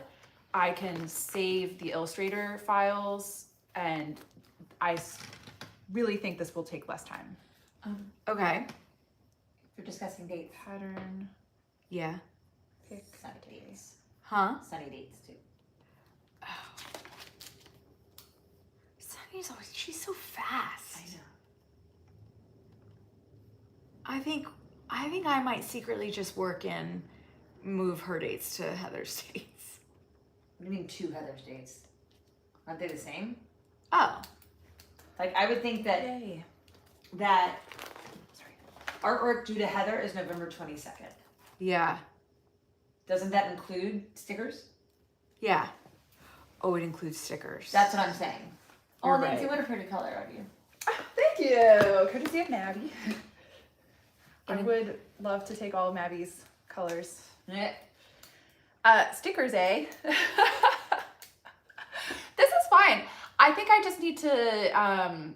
I can save the Illustrator files, and I really think this will take less time. Okay. We're discussing dates. Pattern. Yeah. Pick. Sunny dates. Huh? Sunny dates too. Sunny's always, she's so fast. I know. I think I might secretly just move her dates to Heather's dates. What do you mean 2 Heather's dates? Aren't they the same? Oh. Like I would think that Yay. artwork due to Heather is November 22nd. Yeah. Doesn't that include stickers? Yeah. Oh, it includes stickers. That's what I'm saying. You're Oh, Nancy, right. what a pretty color are you? Thank you. Courtesy of Maddie. I would love to take all of Maddie's colors. Yeah. Stickers, eh? This is fine. I think I just need to,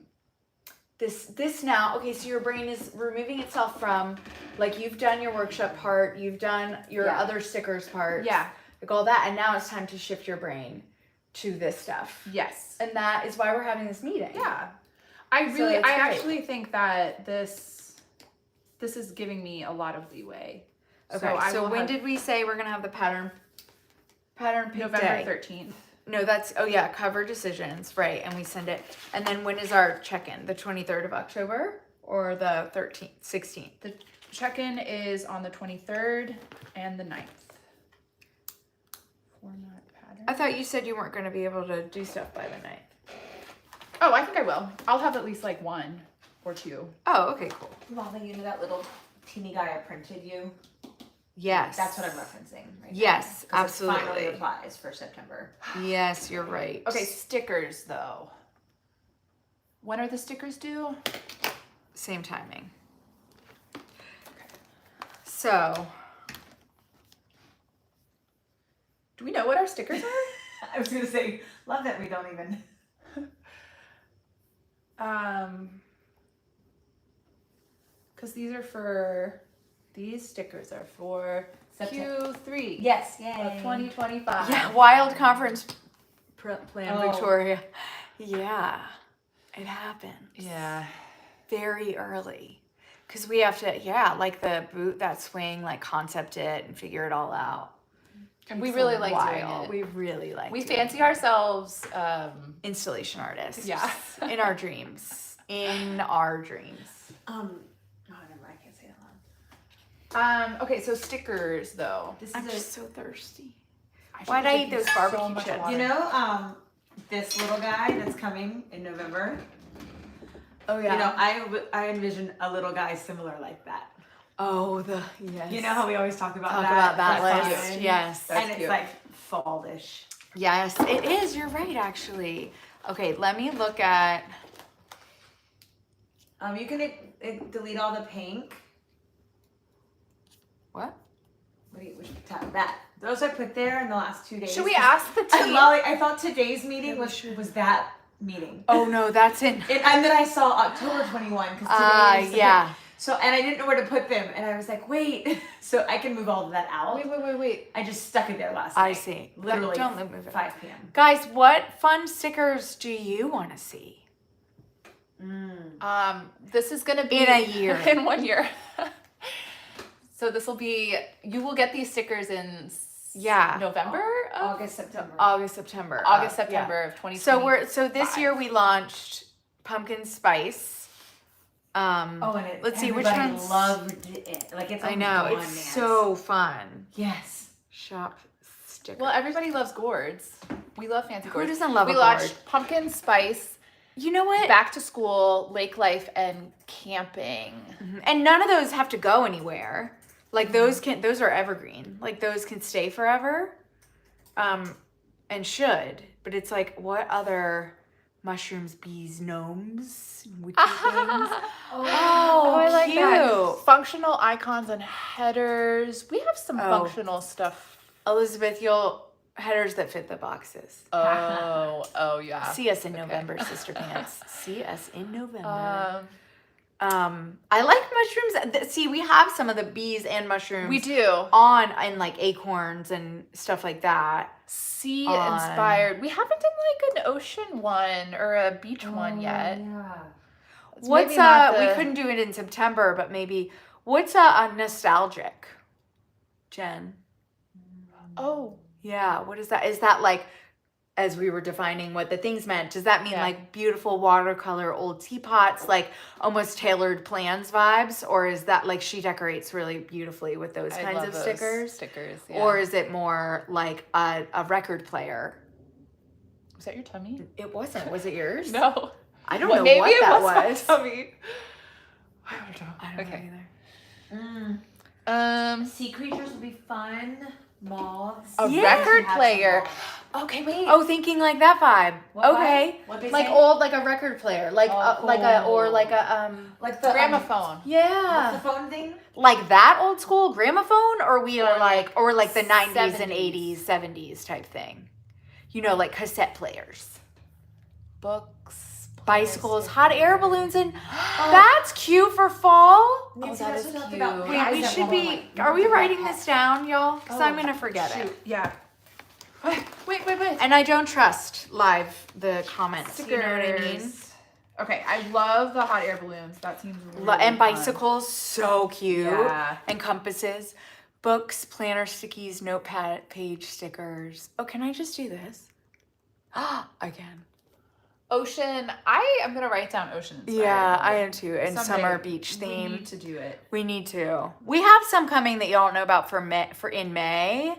this now, okay, so your brain is removing itself from, like, you've done your workshop part, you've done your other stickers part. Yeah. Like all that, and now it's time to shift your brain to this stuff. Yes. And that is why we're having this meeting. Yeah. So it's great. actually think that this is giving me a lot of leeway. Okay, so when did we say we're gonna have the pattern pick November day? 13th. No, that's, cover decisions, right, and we send it. And then when is our check-in? The 23rd of October or the 13th, 16th? The check-in is on the 23rd and the 9th. Format pattern. I thought you said you weren't gonna be able to do stuff by the 9th. Oh, I think I will. I'll have at least like 1 or 2. Oh, okay, cool. Molly, you know that little teeny guy I printed you? Yes. That's what I'm referencing. Right Yes, now. 'Cause absolutely. It finally applies for September. Yes, you're right. Okay, stickers though. When are the stickers due? Same timing. So, Do we know what our stickers are? I was gonna say, love that we don't even. Because these stickers are for September. Q3 Yes, of yay. 2025. yeah, Wild Conference Plan Oh. Victoria. Yeah, it happened. Yeah. Very early. Because we have to, like the boot, that swing, like concept it and figure it all out. And we It's really a like while. doing it. We really like We doing fancy ourselves, installation artists. Yeah. In our dreams. In our dreams. Oh, never mind. I can't say that loud. okay, so stickers though. This I'm is just so thirsty. should Why'd be I eat drinking those so barbecue much chips? water. you know, this little guy that's coming in November. Oh, You know, I envision a little guy similar like that. Oh, yes. You know how we always talk about Talk that? about that That's list. fine. Yes. That's And it's cute. like fallish. Yes, it is. You're right, actually. Okay, let me look at. You can delete all the pink. What? What do you that? Those I put there in the last 2 days. Should we ask the team? I thought today's meeting was that meeting. Oh, no, that's in. And then I saw October 21 because today is Yeah. So, and I didn't know where to put them. And I was like, wait. So I can move all of that out. Wait. I just stuck it there last night. I see. Literally Don't move it. 5 p.m. Guys, what fun stickers do you want to see? This is gonna be In a year. In 1 year. So this will be. You will get these stickers in Yeah. November of August, September. August, September. September of 2020. So this year we launched pumpkin spice. And let's see which everybody one's loved it. Like it's I know gone, it's man. so fun. Yes. Shop sticker. Well, everybody loves gourds. We love fancy Who gourds. doesn't love we a gourd? launched pumpkin spice, You know what? back to school, lake life, and camping. And none of those have to go anywhere. Like those are evergreen. Like those can stay forever. And should. But it's like what other mushrooms, bees, gnomes, witchy things? Oh, I like cute. that. Functional icons and headers. We have some functional stuff. Elizabeth, headers that fit the boxes. Oh yeah. See us in November, Sister Pants. See us in November. I like mushrooms. See, we have some of the bees and mushrooms. We do. And like acorns and stuff like that. Sea inspired. We haven't done like an ocean one or a beach one yet. Yeah. It's What's maybe not we the- couldn't do it in September, but maybe what's a nostalgic, Jen? Oh. Yeah, what is that? Is that like, as we were defining what the things meant, does that mean Yeah. like beautiful watercolor old teapots, like almost tailored plans vibes? Or is that like she decorates really beautifully with those I kinds love of those stickers? Stickers. Yeah. Or is it more like a record player? Was that your tummy? It wasn't. Was it yours? No. I don't Well, know maybe what it that my was. tummy. I don't know. I don't Okay. know either. Sea creatures would be fun. Moths. A Yeah. record We have player. some Okay, wait. Oh, thinking like that vibe. What Okay. vibe? What'd they Like say? old, like a record player, like like a or Oh. like a like the gramophone. What's yeah, the phone thing? like that old school gramophone, or we are Or like or like the 90s and 70s. 80s, 70s type thing. You know, like cassette players, Books. bicycles, hot air balloons, and that's cute for fall. Nancy, that that's is what talked cute. about Wait, guys we that should won't, be. like, Are we move writing their this down, y'all? Because I'm Oh, gonna forget it. Yeah. Wait. And I don't trust live the comments. You know what I mean? Stickers. Okay, I love the hot air balloons. That seems really And fun. bicycles, so cute. Yeah. And compasses, books, planner stickies, notepad page stickers. Oh, can I just do this? I can. Ocean. I am gonna write down ocean. inspired. Yeah, I am too. And Someday summer beach We theme. need to do it. We need to. We have some coming that y'all don't know about for in May.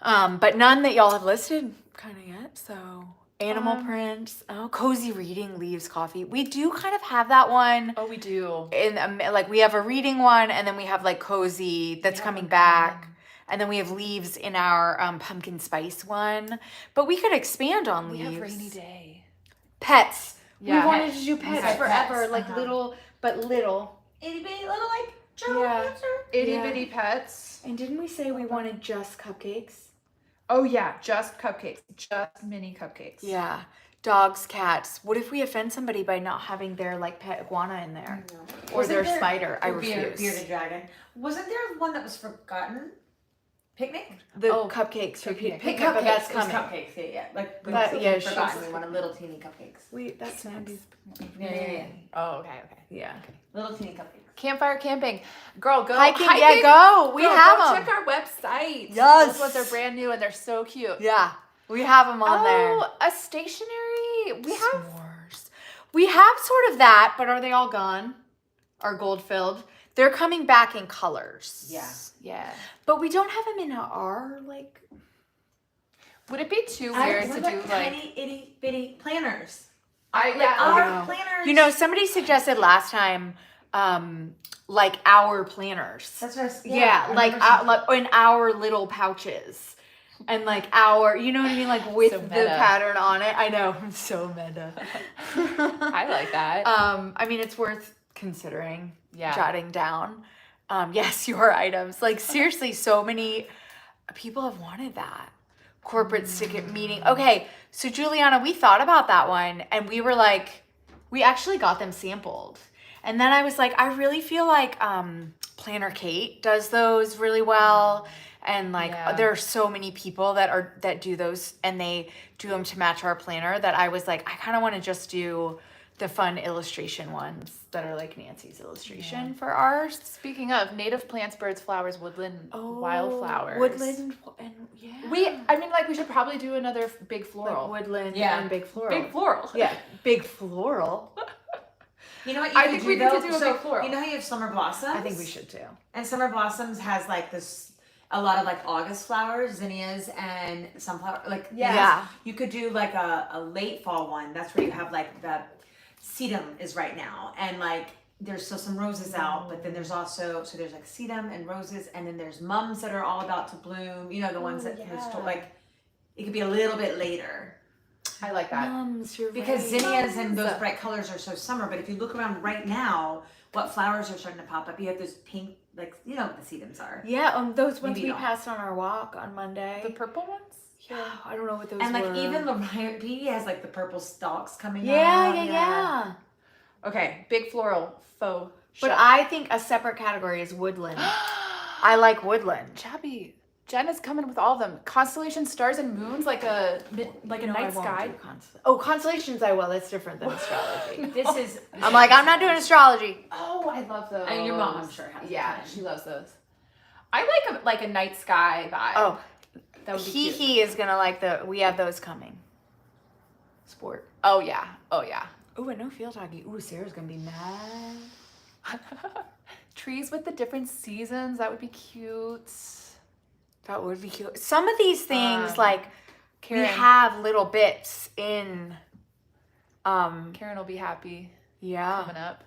But none that y'all have listed kind of yet. So animal prints. Oh, cozy reading, leaves, coffee. We do kind of have that one. Oh, we do. In like we have a reading one, and then we have like cozy that's coming back, and then we have leaves in our pumpkin spice one. But we could expand on We leaves. have rainy day. Pets. Yeah. We wanted to do pets said forever, pets, like little, but little. Itty bitty little like journal Yeah. answer. Itty Yeah. bitty pets. And didn't we say we wanted just cupcakes? Oh yeah, just cupcakes. Just mini cupcakes. Yeah. Dogs, cats. What if we offend somebody by not having their like pet iguana in there? Or Wasn't their there- spider? I Or refuse. bearded dragon. Wasn't there one that was forgotten? Picnic? The Oh, cupcakes for picnic. picnic, but that's It was coming. cupcakes, yeah. Like But, yeah, she's- forgotten. We wanted little teeny cupcakes. Wait, that's Mandy's. Yeah. Oh, okay. Yeah. Little teeny cupcakes. Campfire camping. Girl, go Hiking, yeah, go. We Girl, have go them. check our website. Yes. Those ones are brand new and they're so cute. Yeah, we have them on there. Oh, a stationery. We have. S'mores. We have sort of that, but are they all gone? Are gold filled? They're coming back in colors. Yeah. Yeah. But we don't have them in our like. Would it be too weird to do like? tiny itty bitty planners? I Like I our know. planners. You know, somebody suggested last time, like our planners. That's what I was, Yeah, I like remember like in our little pouches, and like our, you know what I mean, like with So the meta. pattern on it. I know, I'm so meta. I like that. I mean, it's worth considering. Yeah. Jotting down. Yes, your items. Like seriously, so many people have wanted that corporate sticker meeting. Okay, so Juliana, we thought about that one, and we were like, we actually got them sampled, and then I was like, I really feel like Planner Kate does those really well. And like Yeah. there are so many people that do those, and they do them to match our planner, that I was like, I kind of want to just do the fun illustration ones that are like Nancy's illustration for ours. Speaking of native plants, birds, flowers, woodland, wildflowers. Woodland and We should probably do another big floral. like woodland Yeah. and big floral. Big floral. Yeah, big floral. You know what you I could think do, we need though? to do a So, big floral. you know how you have summer blossoms? I think we should too. And summer blossoms has like this, a lot of like August flowers, zinnias, and sunflower. Like Yeah. you could do like a late fall one. That's where you have like the sedum is right now, and like there's still some roses out, but then there's also there's like sedum and roses, and then there's mums that are all about to bloom. You know, the ones that like it could be a little bit later. I like that. Mums, you're Because right. zinnias and those bright colors are so summer, but if you look around right now, what flowers are starting to pop up? You have those pink, like, you know what the sedums are. Yeah, those ones Maybe we not. passed on our walk on Monday. The purple ones? Yeah, I don't know what those And like were. even Lariat Bee has like the purple stalks coming yeah, out. yeah. Okay, big floral faux. But show. I think a separate category is woodland. I like woodland. Chabby. Jen is coming with all of them. Constellation, stars, and moons, like a No, I night won't sky. do constellations I will. That's different than astrology. This is. I'm like, I'm not doing astrology. Oh, I love those. And your mom, I'm sure, has. Yeah, them. she loves those. I like a night sky vibe. Oh, that would be cute. he is gonna like we have those coming. Sport. Oh yeah. Oh yeah. Ooh, and no field hockey. Ooh, Sarah's gonna be mad. Trees with the different seasons. That would be cute. That would be cute. Some of these things, like, Karen. we have little bits in, Karen will be happy yeah. coming up.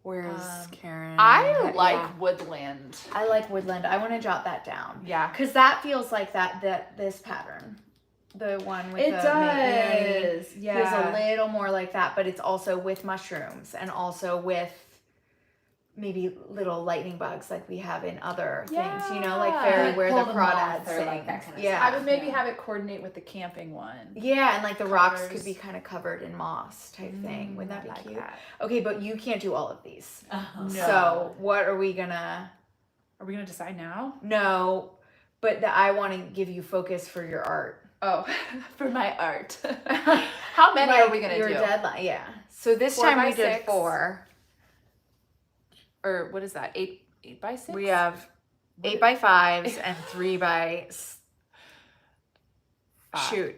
Where's Karen? I like Yeah. woodland. I like woodland. I want to jot that down. Yeah. Because that feels like this pattern. The one with It the does. Feels Yeah. a little more like that, but it's also with mushrooms and also with maybe little lightning bugs like we have in other things, you know, like very Like where pull the the crawdads moth or like sing. that kind of Yeah. I would maybe have it coordinate with the camping one. Yeah, and like the rocks Colors. could be kind of covered in moss type thing. Wouldn't that be I like cute? that. Okay, but you can't do all of these. Uh-huh. So what are we gonna? Are we gonna decide now? No, but I want to give you focus for your art. Oh, for my art. How many are we gonna your do? deadline? Yeah. So this 4 time by we did 6. 4. Or what is that? 8 by 6? We have 8 by 5s and 3 by. Shoot.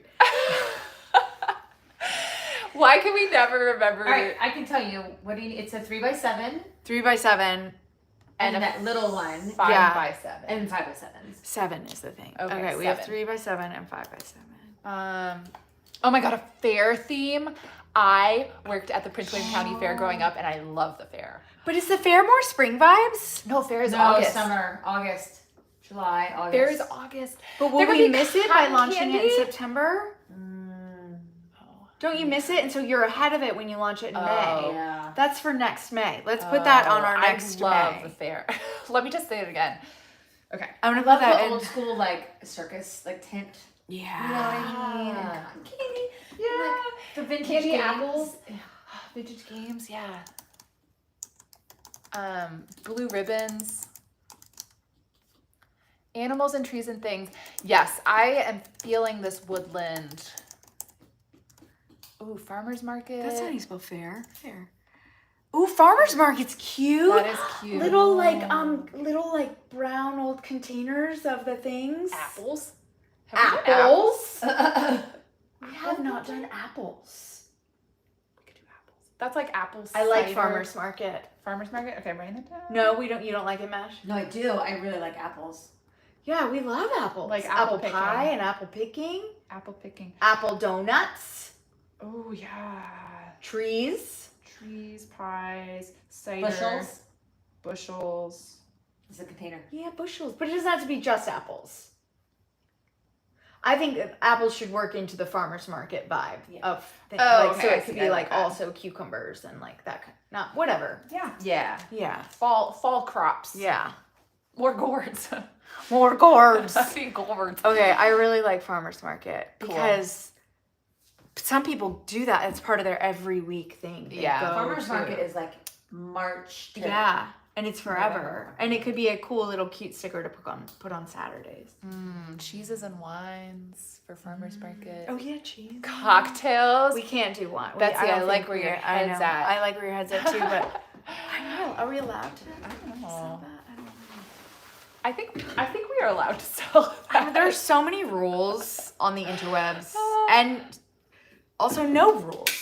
Why can we never remember? All right, I can tell you. What do you need? It's a 3x7 3 by 7. and a that little one 5 Yeah. by 7. and 5x7s. 7 is the thing. Okay, Okay, we have 7. 3 by 7 and 5 by 7. Oh my god, a fair theme. I worked at the Prince William County Fair growing up, and I love the fair. But is the fair more spring vibes? No, fair is No, August. summer, August, July, August. Fair is August. But will There could we be miss it by cotton launching it candy? in September? Don't you miss it? And so you're ahead of it when you launch it in May. Yeah. That's for next May. Let's put that on our I next love May. the fair. Let me just say it again. Okay. I'm gonna I love put that the in. old school like circus like tent. Yeah. You know what I mean? And cotton candy. Yeah. Like, the vintage Candy games. apples. Vintage games, yeah. Blue ribbons. Animals and trees and things. Yes, I am feeling this woodland. Ooh, farmer's market. That's how you spell fair. Fair. Ooh, farmer's market's cute. That is cute. Little like brown old containers of the things. Apples. Have we done Apples? apples? We have not done apples. We could do apples. That's like apples. I like cider. farmer's market. Farmer's market. Okay, I'm writing that down. No, we don't. You don't like it, Mash? No, I do. I really like apples. Yeah, we love apples. Like apple apple pie picking. and apple picking. Apple picking. Apple donuts. Oh yeah. Trees. Trees, pies, cider. Bushels. Bushels. It's a container. Yeah, bushels. But it doesn't have to be just apples. I think that apples should work into the farmer's market vibe Yeah. of things. Oh, like, okay, so I it could see. be I like like that. also cucumbers and like that kind not whatever. Yeah. Yeah. Yeah. Fall crops. Yeah. More gourds. More gourds. Gourds. Okay, I really like farmer's market Cool. because some people do that. It's part of their every week thing. They Yeah. go Farmer's to. market is like March to Yeah. And it's forever. And it could be a cool little cute sticker to put on Saturdays. Cheeses and wines for farmer's market. Oh yeah, cheese. Cocktails. We can't do wine. Betsy, I don't like think where your I head's know. at. I like where your head's at too, but I don't know. Are we allowed to I don't know. sell that? I don't know. I think we are allowed to sell that. There's so many rules on the interwebs, and also no rules.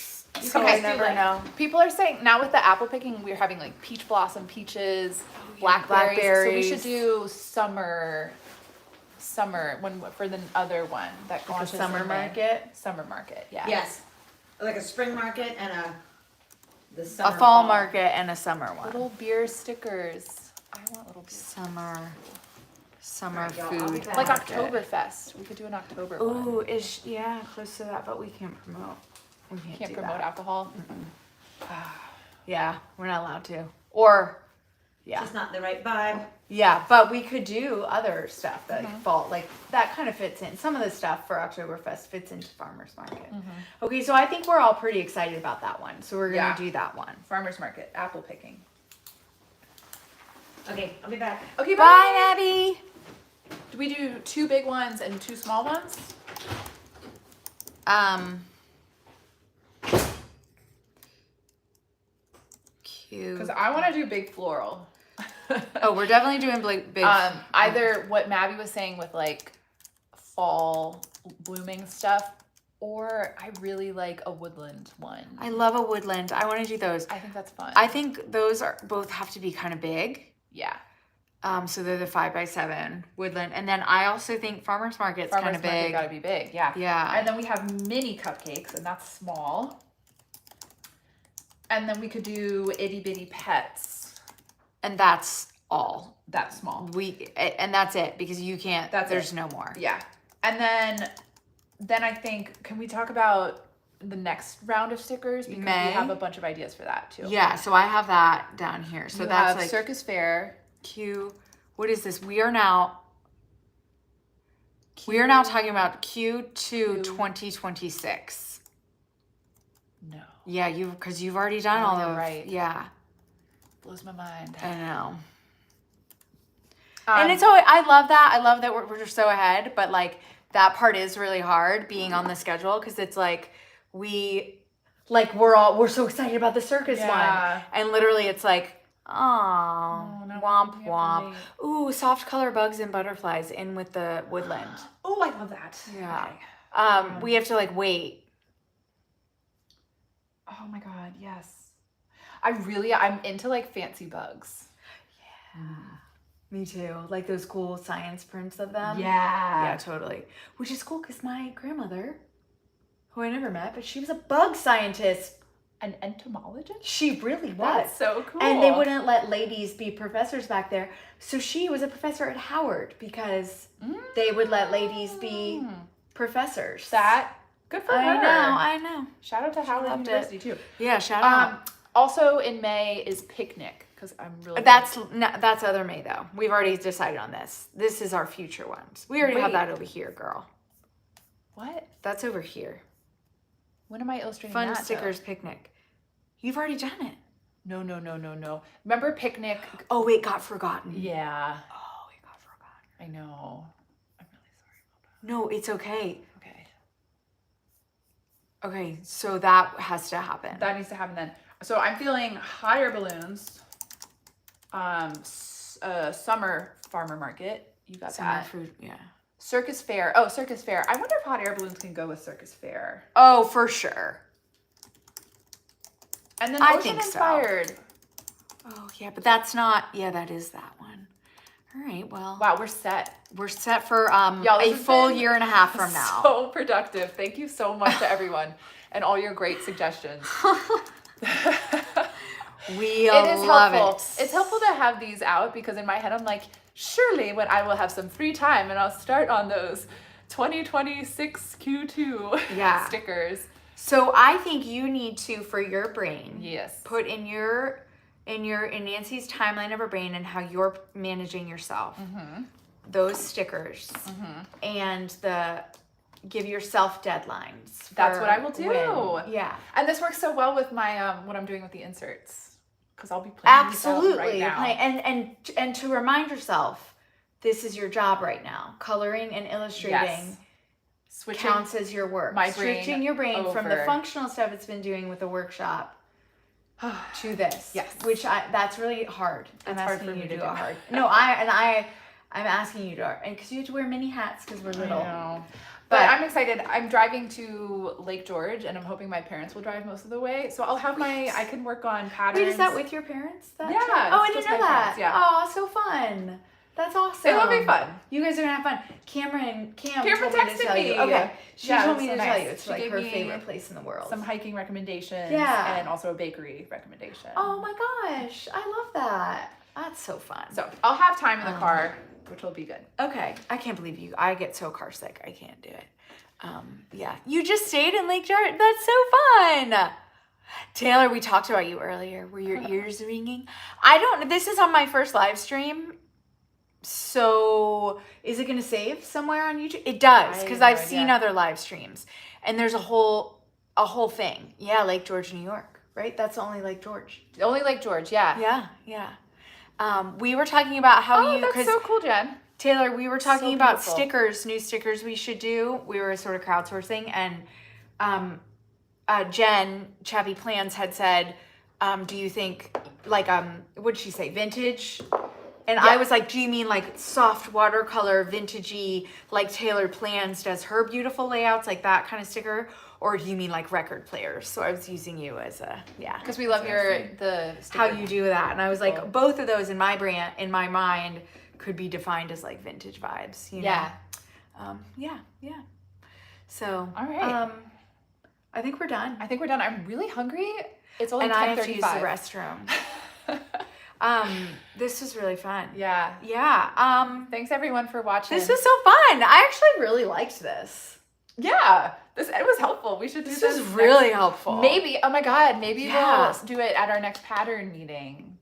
You Okay, guys never know. People are saying now with the apple picking, we're having like peach blossom peaches, blackberries. So we should do summer when for the other one that The launches summer in May. market. Summer market, yeah. Yes. Like a spring market and the A summer fall market and a summer one. Little beer stickers. I want little beer. Summer Alright, y'all, I'll be food. back. Like market. Oktoberfest. We could do an October one. Ooh, yeah, close to that, but we can't promote. We can't Can't do promote that. alcohol. Yeah, we're not allowed to. Or, yeah. Just not the right vibe. Yeah, but we could do other stuff that fall, like that kind of fits in. Some of the stuff for Oktoberfest fits into farmers market. Okay, so I think we're all pretty excited about that one. So we're gonna Yeah. do that one. Farmers market, apple picking. Okay, I'll be back. Okay, Bye, Abby. Do we do 2 big ones and 2 small ones? Cute. Because I want to do big floral. Oh, we're definitely doing big. Either what Maddie was saying with like fall blooming stuff, or I really like a woodland one. I love a woodland. I want to do those. I think that's fun. I think those are both have to be kind of big. Yeah. So they're the 5x7 woodland, and then I also think farmers market's kind Farmers of market big. gotta be big, yeah. Yeah. And then we have mini cupcakes, and that's small. And then we could do itty bitty pets. And that's all. That's small. And that's it because you can't. There's no more. Yeah. And then I think, can we talk about the next round of stickers? Because May. we have a bunch of ideas for that too. Yeah. So I have that down here. So You that's have like Circus Fair. Q. What is this? We are now talking about Q2 2026. No. Yeah, because you've already done Oh, all you're of right. Yeah, Blows my mind. I know. And it's always, I love that. I love that we're just so ahead, but like that part is really hard being on the schedule because it's like we're so excited about the circus Yeah. one, and literally it's like, oh, no, womp we have to womp. wait. Ooh, soft color bugs and butterflies in with the woodland. Oh, I love that. Yeah. Okay. We have to like wait. Oh my god, yes. I'm into like fancy bugs. Me too. Like those cool science prints of them. Yeah. Yeah, totally. Which is cool because my grandmother, who I never met, but she was a bug scientist. An entomologist? She really was. That's so cool. And they wouldn't let ladies be professors back there. So she was a professor at Howard because they would let ladies be professors. Good for her. I know. Shout out to Howard loved it. University too. Yeah, shout out. Also in May is picnic because I'm really That's other May though. We've already decided on this. This is our future ones. We already have Wait. that over here, girl. What? That's over here. When am I illustrating Fun that? stickers picnic. You've already done it. No. Remember picnic? Oh, it got forgotten. Yeah. Oh, it got forgotten. I know. I'm really sorry about No, it's okay. that. Okay. Okay, so that has to happen. That needs to happen then. So I'm feeling hot air balloons. Summer farmer market. You got Summer that. food, yeah. Circus fair. Oh, circus fair. I wonder if hot air balloons can go with circus fair. Oh, for sure. And then I ocean think so. inspired. Oh, yeah, but that's not, yeah, that is that one. All right, well, Wow, we're set. we're set for Y'all, this a has full been year and a half from now. So productive. Thank you so much to everyone and all your great suggestions. We It is love helpful. it. It's helpful to have these out because in my head I'm like, surely when I will have some free time and I'll start on those 2026 Q2 Yeah. stickers. So I think you need to, for your brain, Yes. put in Nancy's timeline of her brain and how you're managing yourself, those stickers, and give yourself deadlines. That's for what I will do. when. Yeah. And this works so well with my what I'm doing with the inserts. because I'll be playing these out Absolutely. right now. And to remind yourself, this is your job right now. Coloring and illustrating Yes. Switching counts as your work. my brain Switching your brain from the over. functional stuff it's been doing with the workshop to this. Yes. Which that's really hard. It's hard for me to do. hard. No, I'm asking you to, and because you have to wear mini hats because we're little. I know. But I'm excited. I'm driving to Lake George, and I'm hoping my parents will drive most of the way. So I'll have I can work on patterns. Wait, is that with your parents? That Yeah, trip? Oh, I it's didn't just know my that. parents, yeah. Oh, so fun. That's awesome. It'll be fun. You guys are gonna have fun. Cam Cameron told me to texted tell you. me. Okay, she Yeah, told that's me so to tell nice. you it's She like gave her me favorite place in the world. Some hiking recommendations. Yeah. And also a bakery recommendation. Oh my gosh, I love that. That's so fun. So I'll have time in the car, which will be good. Okay, I can't believe you. I get so car sick. I can't do it. Yeah, you just stayed in Lake George. That's so fun. Taylor, we talked about you earlier. Were your ears ringing? I don't. This is on my first live stream. So is it going to save somewhere on YouTube? It does, because I I've have no seen idea. other live streams, and there's a whole thing. Yeah, Lake George, New York. Right? That's only Lake George. Only Lake George, yeah. Yeah. We were talking about how Oh, that's so cool, Jen. Taylor, we were talking So about beautiful. stickers, new stickers we should do. We were sort of crowdsourcing, and Jen, Chappy Plans, had said, do you think, like, what did she say, vintage? And I was like, do you mean like soft watercolor, vintagey, like Taylor Plans does her beautiful layouts, like that kind of sticker? Or do you mean like record players? So I was using you as a, Because we love the sticker. how you do that. And I was like, both of those in my mind could be defined as like vintage vibes, you know? Yeah. Yeah. So, All right. I think we're done. I think we're done. I'm really hungry. It's only And I have to use the 10:35. restroom. This was really fun. Yeah. Yeah. Thanks everyone for watching. This was so fun. I actually really liked this. Yeah. It was helpful. We should do This this. was really helpful. Maybe. Oh my God. Maybe Yeah. we'll do it at our next pattern meeting.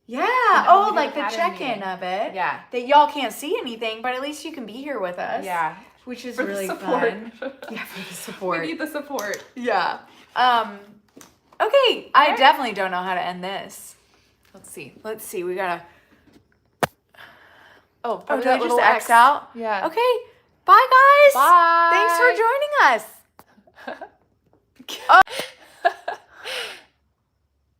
Yeah. know, Oh, we did like a the pattern check-in meeting. of it. Yeah. That y'all can't see anything, but at least you can be here with us. Yeah. Which is For the really support. fun. Yeah, for the support. We need the support. Yeah. Okay. I definitely don't know how to end this. Let's see. Let's see. We gotta. Oh, Oh, did did I I just little X out? Yeah. Okay. Bye, guys. Bye. Thanks for joining us.